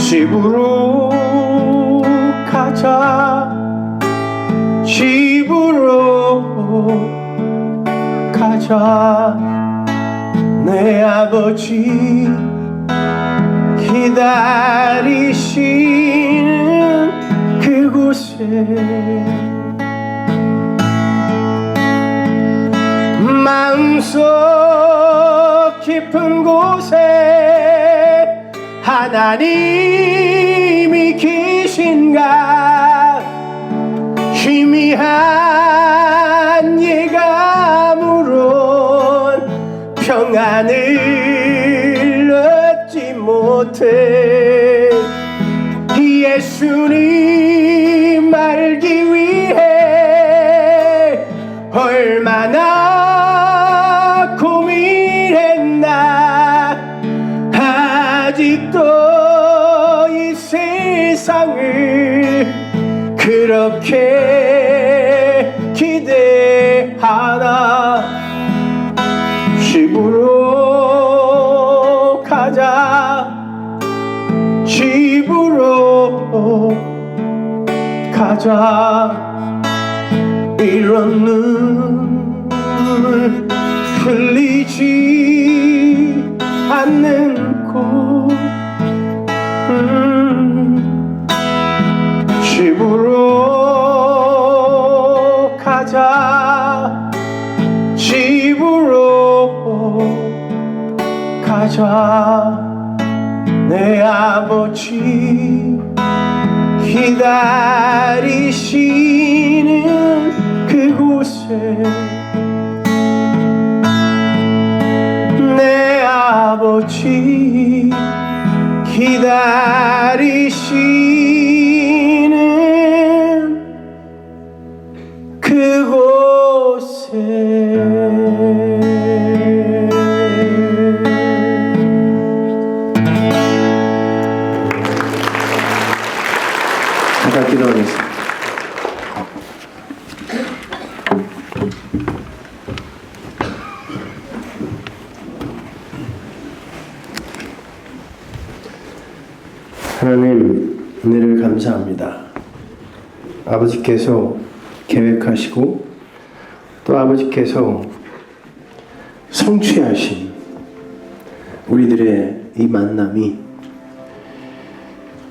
집으로 가자 집으로 가자 내 아버지 기다리시는 그곳에 마음속 깊은 곳에 하나님이 계신가 희미한 예감으론 평안을 얻지 못해 예수님 알기 위해 얼마나 고민했나 아직도 이 세상을 그렇게 기대하나 집으로 가자 집으로 가자 이런 눈물 흘리지 않는 곳 집으로 가자 집으로 가자 내 아버지 기다리시는 그곳에 내 아버지 기다리시는 그곳에 잠깐 기도하겠습니다. 하나님 은혜를 감사합니다. 아버지께서 계획하시고 또 아버지께서 성취하신 우리들의 이 만남이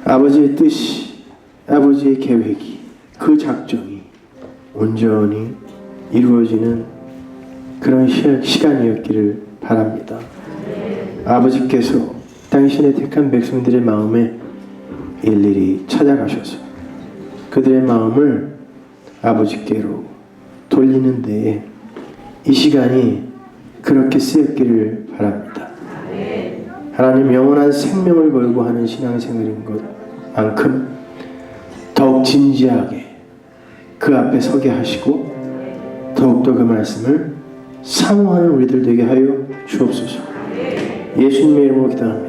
아버지의 뜻이, 아버지의 계획이, 그 작정이 온전히 이루어지는 그런 시간이었기를 바랍니다. 아버지께서 당신의 택한 백성들의 마음에 일일이 찾아가셔서 그들의 마음을 아버지께로 돌리는 데에 이 시간이 그렇게 쓰였기를 바랍니다. 하나님, 영원한 생명을 걸고 하는 신앙생활인 것만큼 더욱 진지하게 그 앞에 서게 하시고 더욱더 그 말씀을 사모하는 우리들 되게 하여 주옵소서. 예수님의 이름으로 기도합니다.